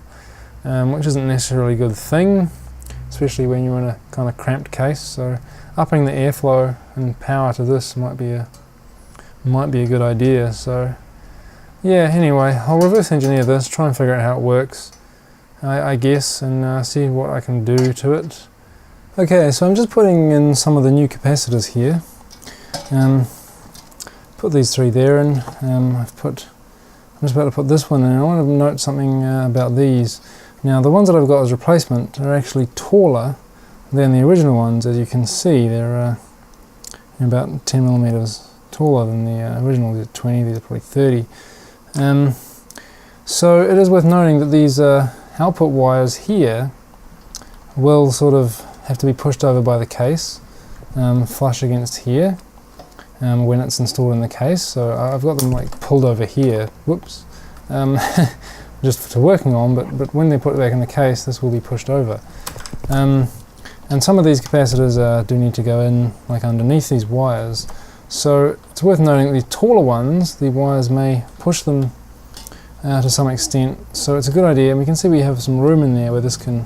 which isn't necessarily a good thing, especially when you're in a kind of cramped case. So upping the airflow and power to this might be a good idea. So yeah, anyway, I'll reverse engineer this, try and figure out how it works, I guess, and see what I can do to it. Okay, so I'm just putting in some of the new capacitors here. Put these three there in. I'm just about to put this one in. I want to note something about these. Now, the ones that I've got as replacement are actually taller than the original ones. As you can see, they're about 10 millimeters taller than the original. These are 20, these are probably 30. So it is worth noting that these output wires here will sort of have to be pushed over by the case, flush against here, when it's installed in the case. So I've got them like pulled over here, whoops, just for working on, but when they put it back in the case, this will be pushed over. And some of these capacitors do need to go in like underneath these wires. So it's worth noting that these taller ones, the wires may push them to some extent. So it's a good idea, and we can see we have some room in there where this can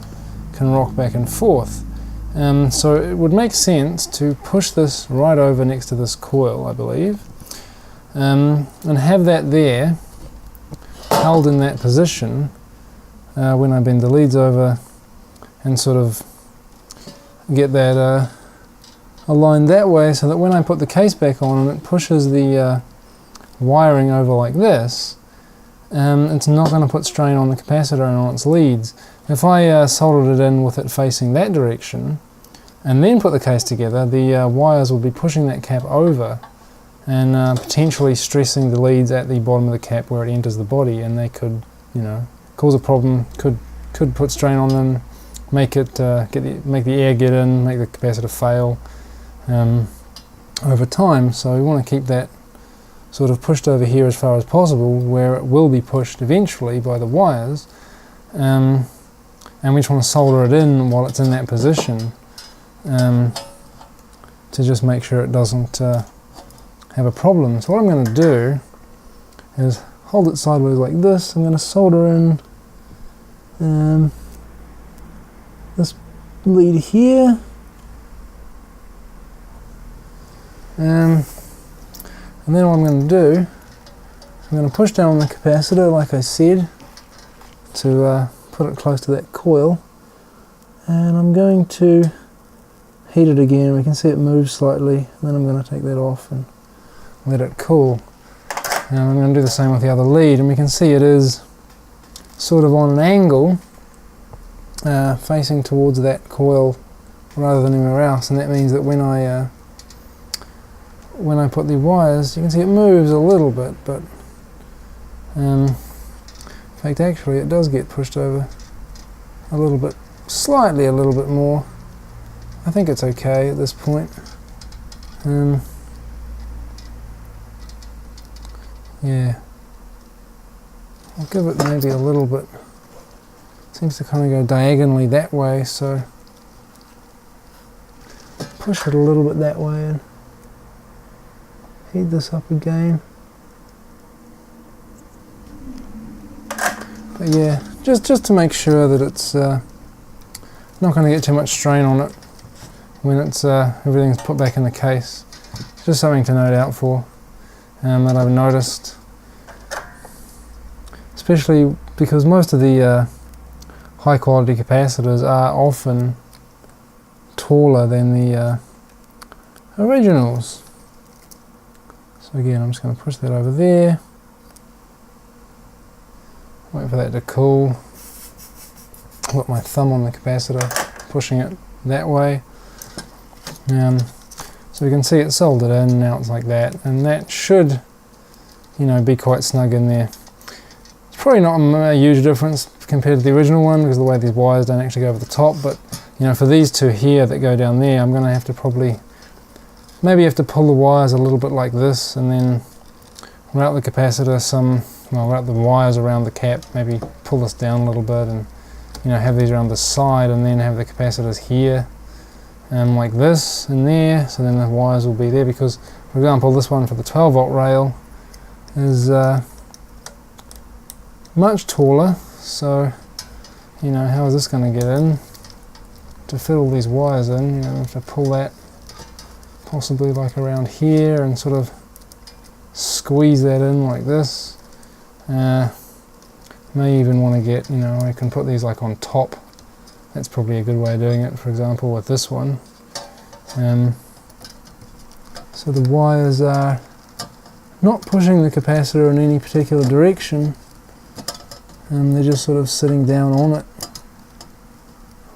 rock back and forth. So it would make sense to push this right over next to this coil, I believe, and have that there, held in that position when I bend the leads over, and sort of get that aligned that way, so that when I put the case back on and it pushes the wiring over like this, it's not going to put strain on the capacitor and on its leads. If I soldered it in with it facing that direction and then put the case together, the wires will be pushing that cap over and potentially stressing the leads at the bottom of the cap where it enters the body, and they could, cause a problem, could put strain on them, make it make the air get in, make the capacitor fail over time. So we want to keep that sort of pushed over here as far as possible, where it will be pushed eventually by the wires, and we just want to solder it in while it's in that position, to just make sure it doesn't have a problem. So what I'm going to do is hold it sideways like this. I'm going to solder in this lead here, and then what I'm going to do is I'm going to push down on the capacitor, like I said, to put it close to that coil, and I'm going to heat it again. We can see it move slightly, and then I'm going to take that off and let it cool. And I'm going to do the same with the other lead, and we can see it is sort of on an angle facing towards that coil rather than anywhere else, and that means that when I put the wires, you can see it moves a little bit, but in fact actually it does get pushed over a little bit, slightly a little bit more. I think it's okay at this point. Yeah, I'll give it maybe a little bit. It seems to kind of go diagonally that way, so push it a little bit that way and heat this up again. But yeah, just to make sure that it's not going to get too much strain on it when it's everything's put back in the case. Just something to note out for, that I've noticed, especially because most of the high quality capacitors are often taller than the originals. So again, I'm just going to push that over there, wait for that to cool. Put my thumb on the capacitor, pushing it that way. So you can see it's soldered in, now it's like that, and that should, you know, be quite snug in there. It's probably not a huge difference compared to the original one because of the way these wires don't actually go over the top, but you know, for these two here that go down there, I'm going to have to probably, maybe have to pull the wires a little bit like this, and then route the capacitor route the wires around the cap, maybe pull this down a little bit, and you know, have these around the side, and then have the capacitors here, like this and there, so then the wires will be there, because for example this one for the 12 volt rail is much taller, so you know, how is this going to get in? To fit all these wires in, you know, I have to pull that possibly like around here and sort of squeeze that in like this. May even want to get, you know, I can put these like on top. That's probably a good way of doing it, for example with this one. So the wires are not pushing the capacitor in any particular direction, and they're just sort of sitting down on it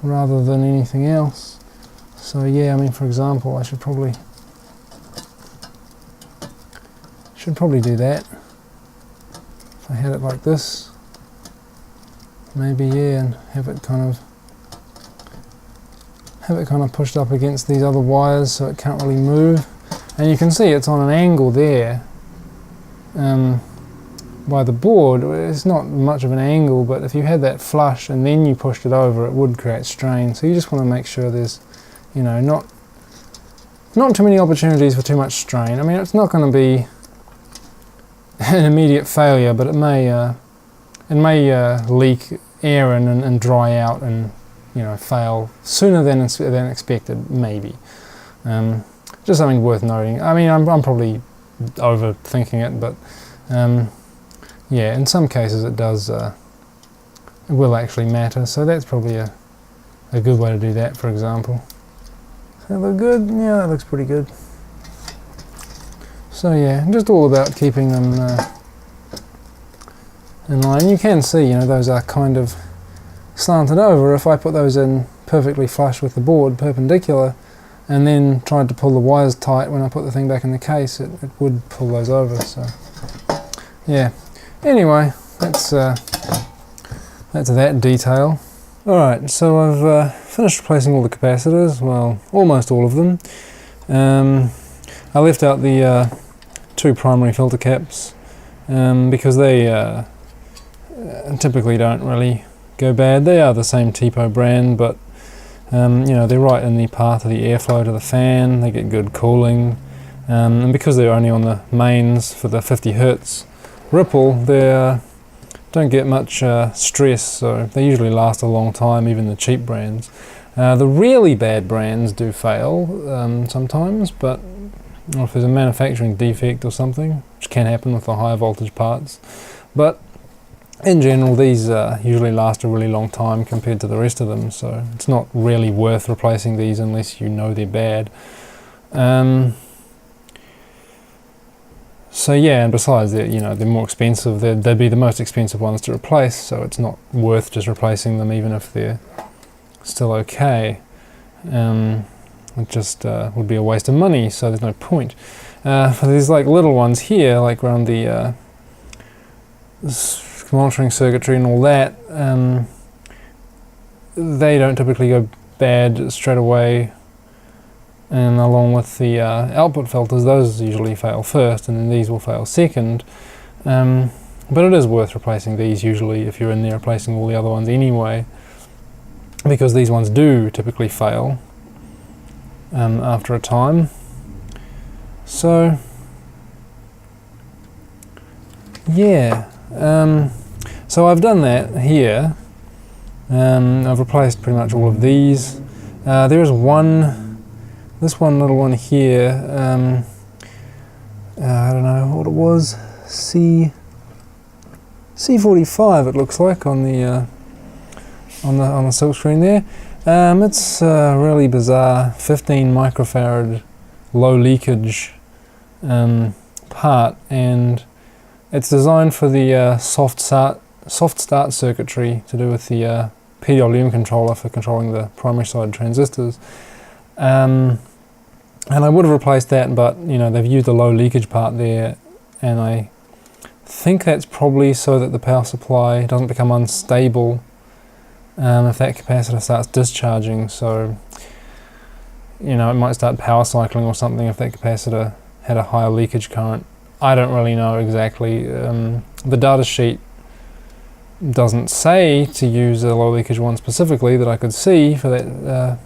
rather than anything else. So yeah, I mean, for example, I should probably do that. If I had it like this, maybe, yeah, and have it kind of pushed up against these other wires so it can't really move. And you can see it's on an angle there by the board. It's not much of an angle, but if you had that flush and then you pushed it over, it would create strain. So you just want to make sure there's, you know, not too many opportunities for too much strain. I mean, it's not going to be an immediate failure, but it may leak air in and dry out and, you know, fail sooner than expected, maybe. Just something worth noting. I mean, I'm probably overthinking it, but yeah, in some cases it does, it will actually matter, so that's probably a good way to do that, for example. Does that look good? Yeah, that looks pretty good. So yeah, just all about keeping them in line. You can see, you know, those are kind of slanted over. If I put those in perfectly flush with the board, perpendicular, and then tried to pull the wires tight when I put the thing back in the case, it would pull those over. So yeah, anyway, that's that detail. Alright, so I've finished replacing all the capacitors, well, almost all of them. I left out the two primary filter caps because they typically don't really go bad. They are the same TPO brand, but you know, they're right in the path of the airflow to the fan. They get good cooling, and because they're only on the mains for the 50 Hz ripple, they don't get much stress, so they usually last a long time, even the cheap brands. The really bad brands do fail sometimes, but if there's a manufacturing defect or something, which can happen with the higher voltage parts. But in general, these usually last a really long time compared to the rest of them, so it's not really worth replacing these unless you know they're bad. So yeah, and besides, they're more expensive. They'd be the most expensive ones to replace, so it's not worth just replacing them even if they're still okay. It just would be a waste of money, so there's no point. For these like little ones here, like around the monitoring circuitry and all that, they don't typically go bad straight away, and along with the output filters, those usually fail first and then these will fail second. But it is worth replacing these usually if you're in there replacing all the other ones anyway, because these ones do typically fail after a time. So yeah, so I've done that here. I've replaced pretty much all of these. There is one this little one here, I don't know what it was, C45 it looks like on the silk screen there. It's a really bizarre 15 microfarad low leakage part, and it's designed for the soft start circuitry to do with the PWM controller for controlling the primary side transistors. And I would have replaced that, but you know, they've used the low leakage part there, and I think that's probably so that the power supply doesn't become unstable if that capacitor starts discharging. So you know, it might start power cycling or something if that capacitor had a higher leakage current. I don't really know exactly. The data sheet doesn't say to use a low leakage one specifically that I could see for that.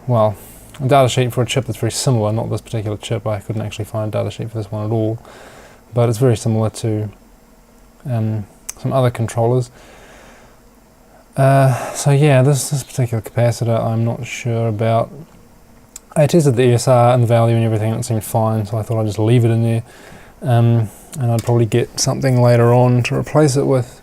Well, a data sheet for a chip that's very similar, not this particular chip. I couldn't actually find a data sheet for this one at all, but it's very similar to some other controllers. So yeah, this particular capacitor I'm not sure about. I tested the ESR and the value and everything, and it seemed fine, so I thought I'd just leave it in there, and I'd probably get something later on to replace it with.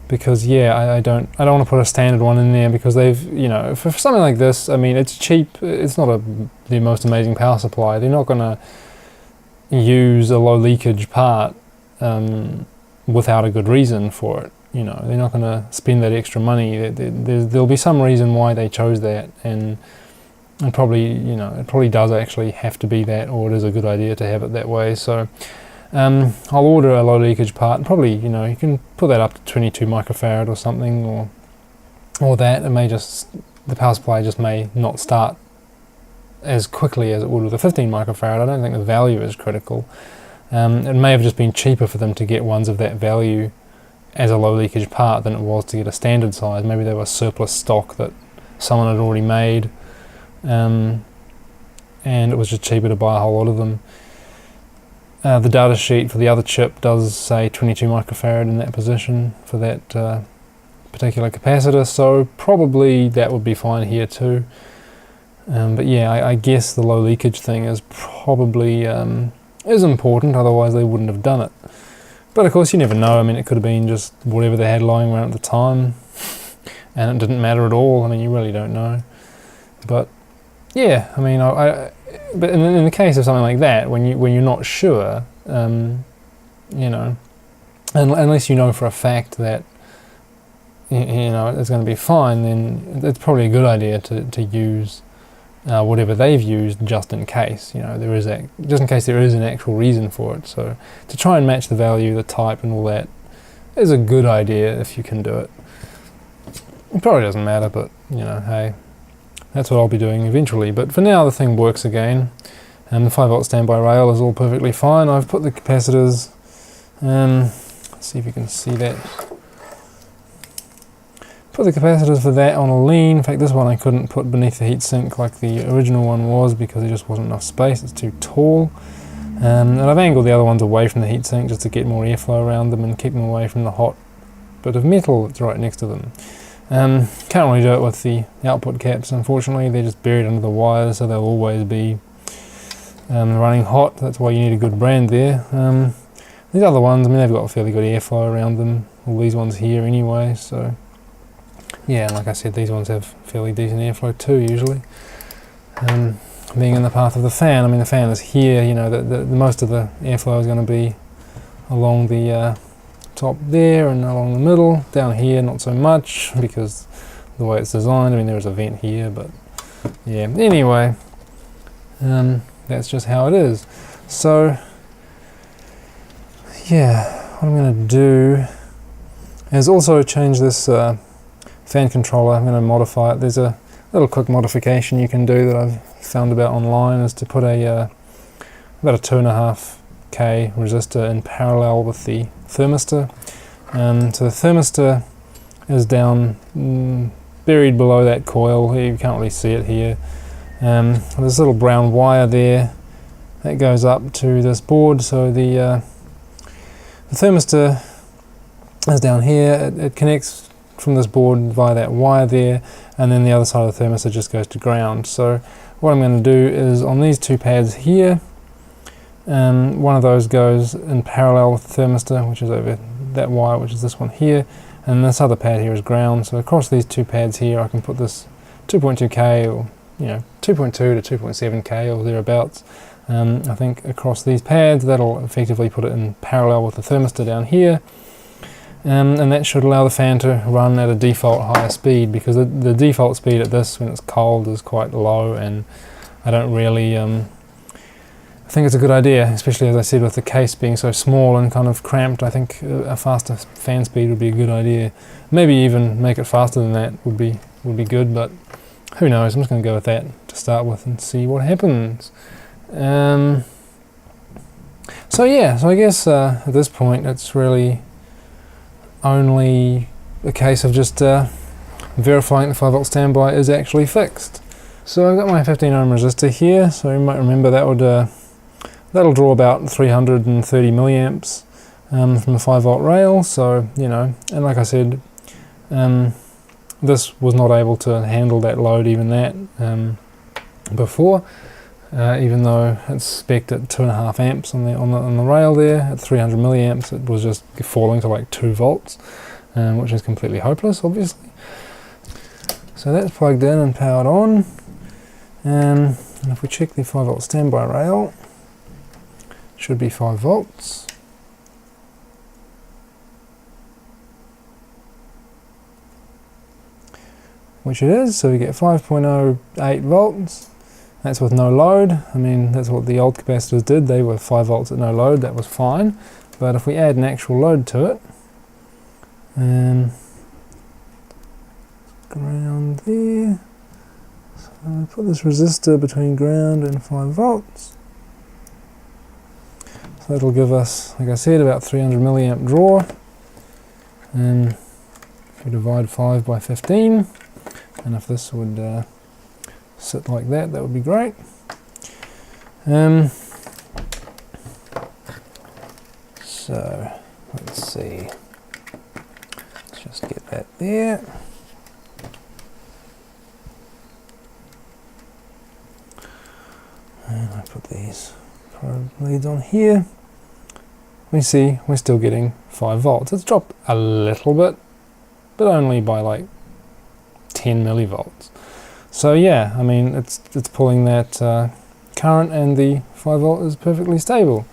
Because yeah, I don't want to put a standard one in there, because they've, you know, for something like this, I mean, it's cheap, it's not the most amazing power supply. They're not going to use a low leakage part without a good reason for it. You know, they're not going to spend that extra money. There'll be some reason why they chose that, and probably, you know, it probably does actually have to be that, or it is a good idea to have it that way. So I'll order a low leakage part, and probably, you know, you can put that up to 22 microfarad or something, or that. It may just, the power supply just may not start as quickly as it would with a 15 microfarad. I don't think the value is critical. It may have just been cheaper for them to get ones of that value as a low leakage part than it was to get a standard size. Maybe they were surplus stock that someone had already made, and it was just cheaper to buy a whole lot of them. The data sheet for the other chip does say 22 microfarad in that position for that particular capacitor, so probably that would be fine here too. But yeah, I guess the low leakage thing is probably is important, otherwise they wouldn't have done it. But of course, you never know. I mean, it could have been just whatever they had lying around at the time, and it didn't matter at all. I mean, you really don't know. But yeah, I mean, but in the case of something like that, when you're not sure, you know, unless you know for a fact that you know it's going to be fine, then it's probably a good idea to use whatever they've used, just in case, you know, there is just in case there is an actual reason for it. So to try and match the value, the type, and all that is a good idea if you can do it. It probably doesn't matter, but you know, hey, that's what I'll be doing eventually. But for now, the thing works again, and the 5-volt standby rail is all perfectly fine. I've put the capacitors. Let's see if you can see that. Put the capacitors for that on a lean. In fact, this one I couldn't put beneath the heatsink like the original one was, because there just wasn't enough space. It's too tall. And I've angled the other ones away from the heatsink just to get more airflow around them and keep them away from the hot bit of metal that's right next to them. Can't really do it with the output caps, unfortunately. They're just buried under the wires, so they'll always be running hot. That's why you need a good brand there. These other ones, I mean, they've got fairly good airflow around them. All these ones here anyway, so yeah, and like I said, these ones have fairly decent airflow too, usually. Being in the path of the fan, I mean, the fan is here, you know, the most of the airflow is going to be along the top there and along the middle. Down here, not so much, because the way it's designed. I mean, there is a vent here, but yeah, anyway, that's just how it is. So yeah, what I'm going to do is also change this fan controller. I'm going to modify it. There's a little quick modification you can do that I've found about online, is to put about a 2.5K resistor in parallel with the thermistor. So the thermistor is down buried below that coil. You can't really see it here. There's this little brown wire there that goes up to this board. So the thermistor is down here. It connects from this board via that wire there, and then the other side of the thermistor just goes to ground. So what I'm going to do is on these two pads here, one of those goes in parallel with the thermistor, which is over that wire, which is this one here, and this other pad here is ground. So across these two pads here I can put this 2.2k or 2.2 to 2.7k or thereabouts. I think across these pads that'll effectively put it in parallel with the thermistor down here, and that should allow the fan to run at a default higher speed, because the default speed at this when it's cold is quite low, and I don't really I think it's a good idea, especially as I said with the case being so small and kind of cramped. I think a faster fan speed would be a good idea. Maybe even make it faster than that would be good, but who knows. I'm just going to go with that to start with and see what happens. So I guess at this point it's really only a case of just verifying the 5V standby is actually fixed. So I've got my 15 ohm resistor here, so you might remember that would that'll draw about 330 milliamps from the 5V rail. So and like I said, this was not able to handle that load, even that before. Even though it's spec'd at 2.5 amps on the rail there, at 300 milliamps it was just falling to like 2 volts, which is completely hopeless, obviously. So that's plugged in and powered on, and if we check the 5V standby rail, it should be 5 volts. Which it is, so we get 5.08 volts. That's with no load. I mean, that's what the old capacitors did. They were 5 volts at no load. That was fine. But if we add an actual load to it, ground there. So I put this resistor between ground and 5 volts. So that'll give us, like I said, about 300 milliamp draw. And if we divide 5 by 15, and if this would sit like that, that would be great. So let's see, let's just get that there. And I put these probe leads on here. We see we're still getting 5 volts. It's dropped a little bit, but only by like 10 millivolts. So yeah, I mean it's pulling that current, and the 5 volt is perfectly stable.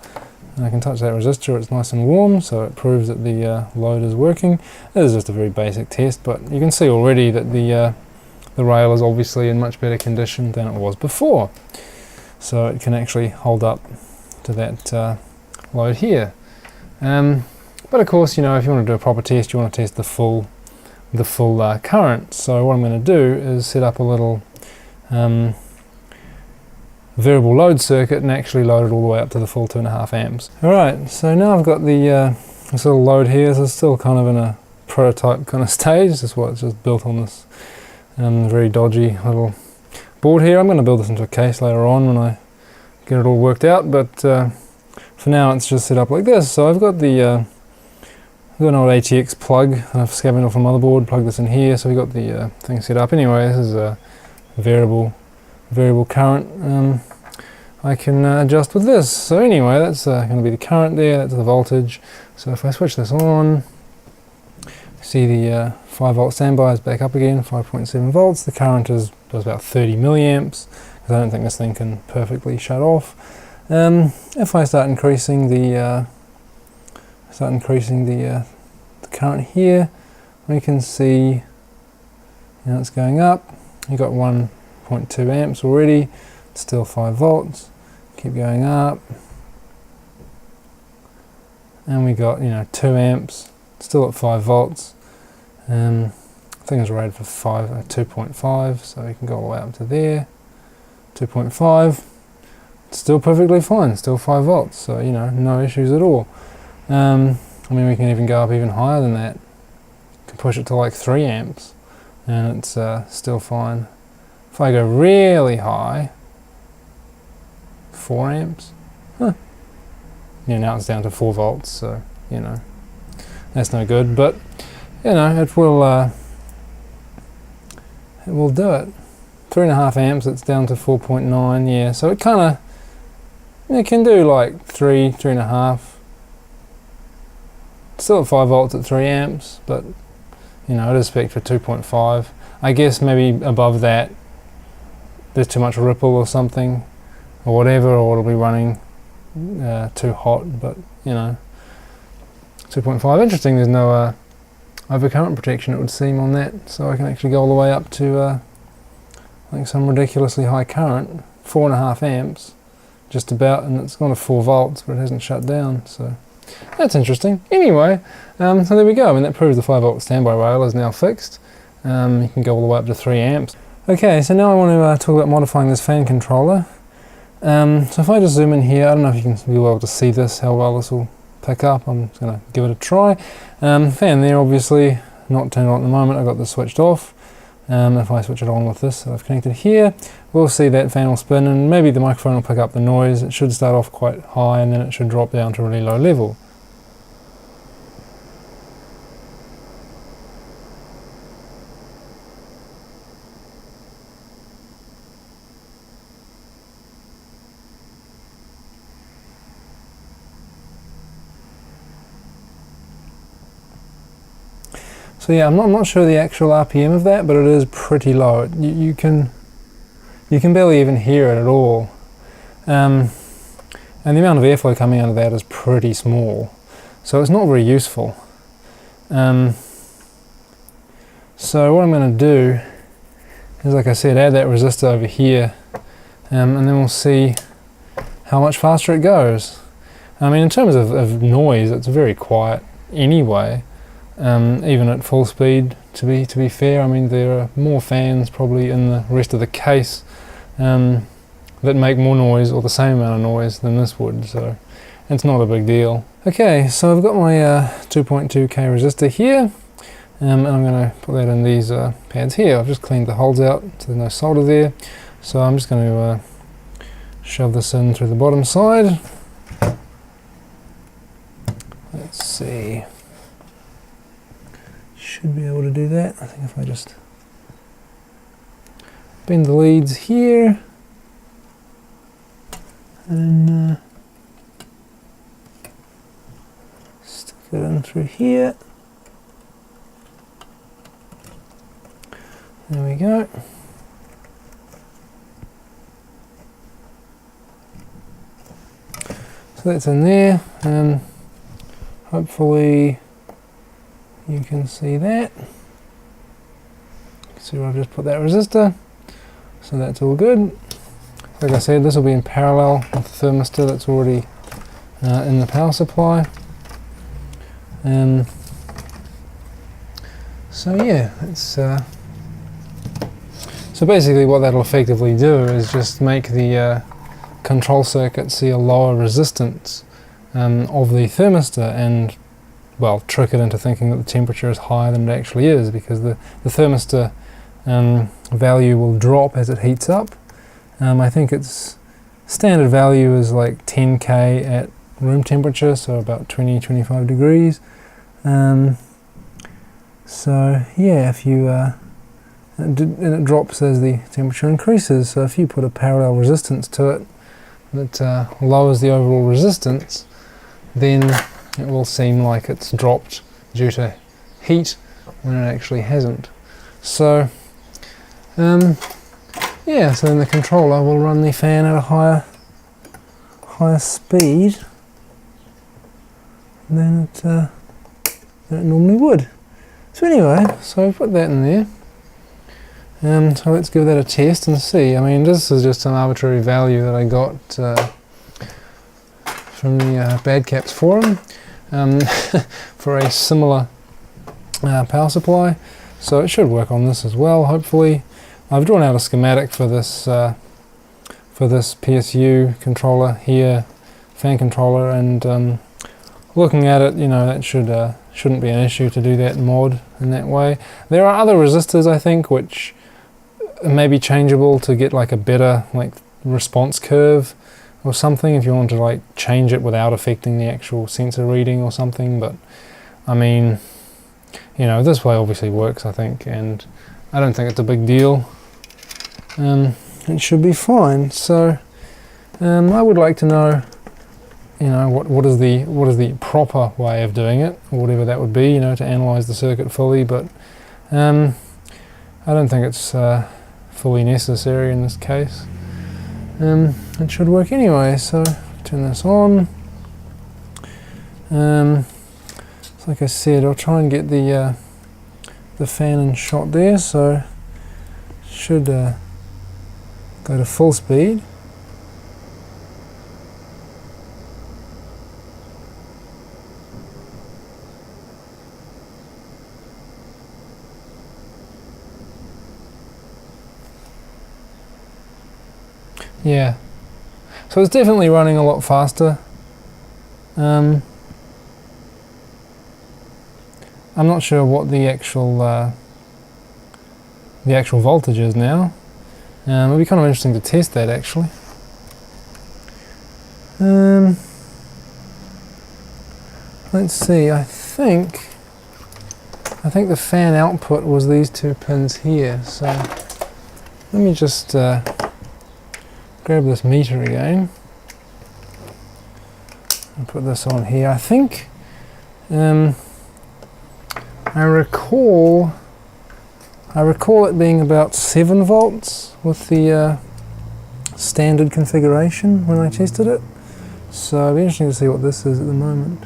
And I can touch that resistor, it's nice and warm, so it proves that the load is working. This is just a very basic test, but you can see already that the rail is obviously in much better condition than it was before. So it can actually hold up to that load here. But of course, if you want to do a proper test, you want to test the full current. So what I'm going to do is set up a little variable load circuit and actually load it all the way up to the full 2.5 amps. Alright, so now I've got the this little load here. So it's still kind of in a prototype kind of stage. This is what it's just built on this very dodgy little board here. I'm going to build this into a case later on when I get it all worked out, but for now it's just set up like this. So I've got the I've got an old ATX plug I've scavenged off a motherboard, plug this in here, so we've got the thing set up. Anyway, this is a variable current I can adjust with this. So anyway, that's going to be the current there, that's the voltage. So if I switch this on, see the 5 volt standby is back up again, 5.7 volts. The current does about 30 milliamps, because I don't think this thing can perfectly shut off. If I start increasing the current here, we can see it's going up. You've got 1.2 amps already, it's still 5 volts, keep going up, and we got 2 amps, still at 5 volts. Things are rated for 2.5, so we can go all the way up to there. 2.5, still perfectly fine, still 5 volts, so no issues at all. I mean, we can even go up even higher than that. Can push it to like 3 amps, and it's still fine. If I go really high, 4 amps. Now it's down to 4 volts, so that's no good. But you know, it will do it. 3.5 amps, it's down to 4.9, yeah, so it kind of, it can do like 3.5. Still at 5 volts at 3 amps, but you know, it is spec for 2.5. I guess maybe above that there's too much ripple or something, or whatever, or it'll be running too hot, but you know, 2.5. Interesting, there's no overcurrent protection, it would seem, on that, so I can actually go all the way up to like some ridiculously high current, 4.5 amps, just about, and it's gone to 4 volts, but it hasn't shut down, so that's interesting. Anyway, so there we go. I mean, that proves the 5 volt standby rail is now fixed. You can go all the way up to 3 amps. Okay, so now I want to talk about modifying this fan controller. So if I just zoom in here, I don't know if you can be able to see this, how well this will pick up. I'm just going to give it a try. Fan there, obviously, not turned on at the moment. I've got this switched off. If I switch it on with this that I've connected here, we'll see that fan will spin, and maybe the microphone will pick up the noise. It should start off quite high and then it should drop down to a really low level. So yeah, I'm not sure the actual RPM of that, but it is pretty low. You can barely even hear it at all. And the amount of airflow coming out of that is pretty small. So it's not very useful. So what I'm going to do is, like I said, add that resistor over here, and then we'll see how much faster it goes. I mean, in terms of noise, it's very quiet anyway. Even at full speed, to be fair. I mean, there are more fans probably in the rest of the case that make more noise, or the same amount of noise, than this would, so it's not a big deal. Okay, so I've got my 2.2k resistor here, and I'm going to put that in these pads here. I've just cleaned the holes out so there's no solder there, so I'm just going to shove this in through the bottom side. Let's see. Should be able to do that. I think if I just bend the leads here and stick it in through here. There we go. So that's in there, and hopefully you can see that. See where I've just put that resistor, so that's all good. Like I said, this will be in parallel with the thermistor that's already in the power supply. So yeah, it's so basically what that'll effectively do is just make the control circuit see a lower resistance of the thermistor, and well, trick it into thinking that the temperature is higher than it actually is, because the thermistor value will drop as it heats up. I think its standard value is like 10K at room temperature, so about 20-25 degrees. So yeah, if you and it drops as the temperature increases, so if you put a parallel resistance to it that lowers the overall resistance, then it will seem like it's dropped due to heat when it actually hasn't. So yeah, so then the controller will run the fan at a higher speed than it normally would. So anyway, so I put that in there, and so let's give that a test and see. I mean, this is just an arbitrary value that I got from the Bad Caps forum for a similar power supply, so it should work on this as well, hopefully. I've drawn out a schematic for this PSU controller here, fan controller, and looking at it, you know, that shouldn't be an issue to do that mod in that way. There are other resistors, I think, which may be changeable to get like a better like response curve or something, if you want to like change it without affecting the actual sensor reading or something. But I mean, you know, this way obviously works, I think, and I don't think it's a big deal. It should be fine. So I would like to know, you know, what is the proper way of doing it, or whatever that would be, you know, to analyze the circuit fully. But I don't think it's fully necessary in this case. It should work anyway. So turn this on. So like I said, I'll try and get the fan in shot there. So should go to full speed. Yeah, so it's definitely running a lot faster. I'm not sure what the actual voltage is now. It'll be kind of interesting to test that actually. Let's see. I think the fan output was these two pins here. So let me just grab this meter again and put this on here. I think I recall it being about 7 volts with the standard configuration when I tested it. So it'll be interesting to see what this is at the moment.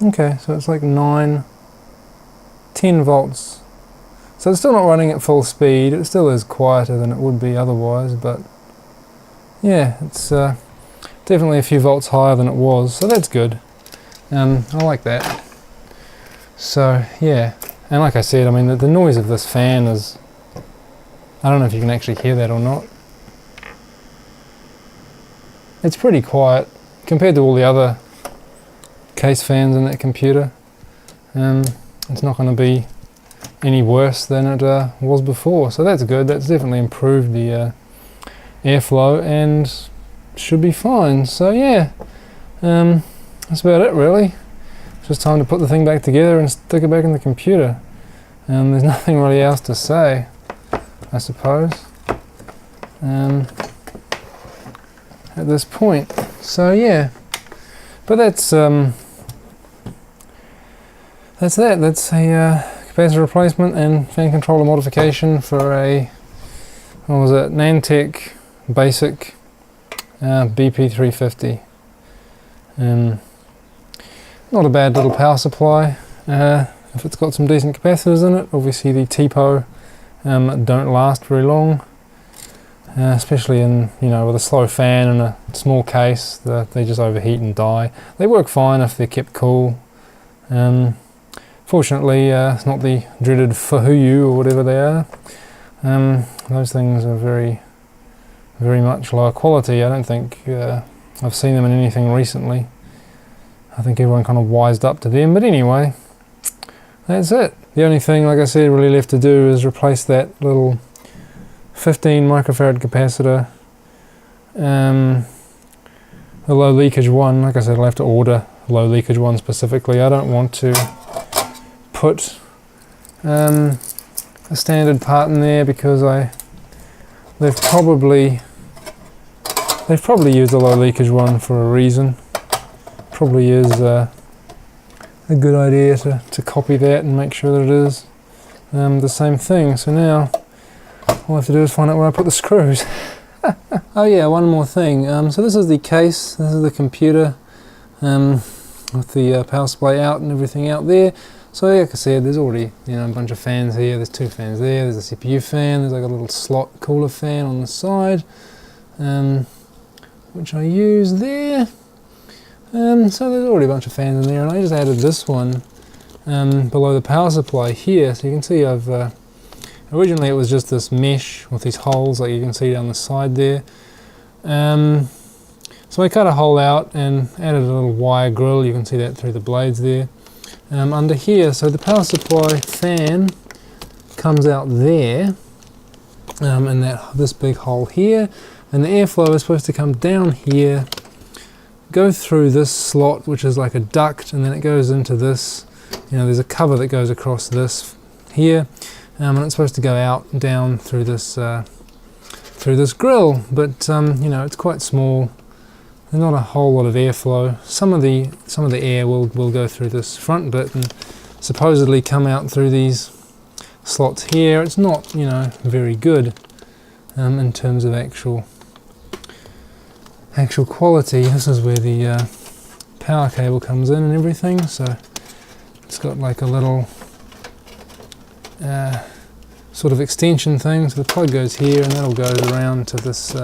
Okay, so it's like 10 volts. So it's still not running at full speed. It still is quieter than it would be otherwise, but yeah, it's definitely a few volts higher than it was, so that's good. I like that. So yeah, and like I said, I mean the noise of this fan is, I don't know if you can actually hear that or not. It's pretty quiet compared to all the other case fans in that computer. It's not going to be any worse than it was before, so that's good. That's definitely improved the airflow and should be fine. So yeah, that's about it really. It's just time to put the thing back together and stick it back in the computer. There's nothing really else to say, I suppose, at this point. So yeah, but that's that. That's a capacitor replacement and fan controller modification for a, what was it, Antec Basiq BP350. Not a bad little power supply if it's got some decent capacitors in it. Obviously the TPO don't last very long, especially in, you know, with a slow fan and a small case. They just overheat and die. They work fine if they're kept cool. Fortunately, it's not the dreaded Fahuyu or whatever they are. Those things are very, very much lower quality. I don't think I've seen them in anything recently. I think everyone kind of wised up to them. But anyway, that's it. The only thing, like I said, really left to do is replace that little 15 microfarad capacitor. The low leakage one, like I said, I'll have to order a low leakage one specifically. I don't want to put a standard part in there because they've probably used a low leakage one for a reason. Probably is a good idea to copy that and make sure that it is the same thing. So now all I have to do is find out where I put the screws. Oh yeah, one more thing. So this is the case. This is the computer with the power supply out and everything out there. So like I said, there's already, you know, a bunch of fans here. There's 2 fans there. There's a CPU fan. There's like a little slot cooler fan on the side, which I use there. So there's already a bunch of fans in there, and I just added this one below the power supply here. So you can see I've originally it was just this mesh with these holes, like you can see down the side there. So I cut a hole out and added a little wire grill. You can see that through the blades there. Under here, so the power supply fan comes out there, in this big hole here, and the airflow is supposed to come down here, go through this slot which is like a duct, and then it goes into this, there's a cover that goes across this here, and it's supposed to go out and down through this grill, but it's quite small. There's not a whole lot of airflow. Some of the air will go through this front bit and supposedly come out through these slots here. It's not very good in terms of actual quality. This is where the power cable comes in and everything, so it's got like a little sort of extension thing, so the plug goes here and that'll go around to this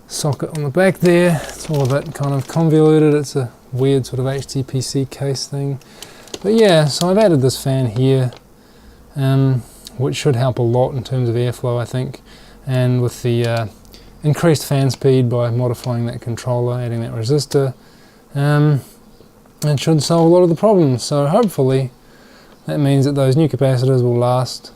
socket on the back there. It's all a bit kind of convoluted. It's a weird sort of HTPC case thing, but yeah, so I've added this fan here, which should help a lot in terms of airflow, I think, and with the increased fan speed by modifying that controller, adding that resistor, it should solve a lot of the problems. So hopefully that means that those new capacitors will last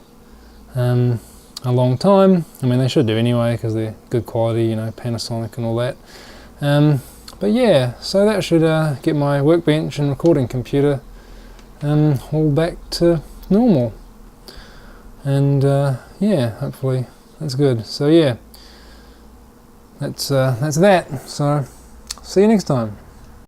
a long time. I mean, they should do anyway because they're good quality, Panasonic and all that. But yeah, so that should get my workbench and recording computer all back to normal. And yeah, hopefully that's good. So yeah, that's that. So see you next time.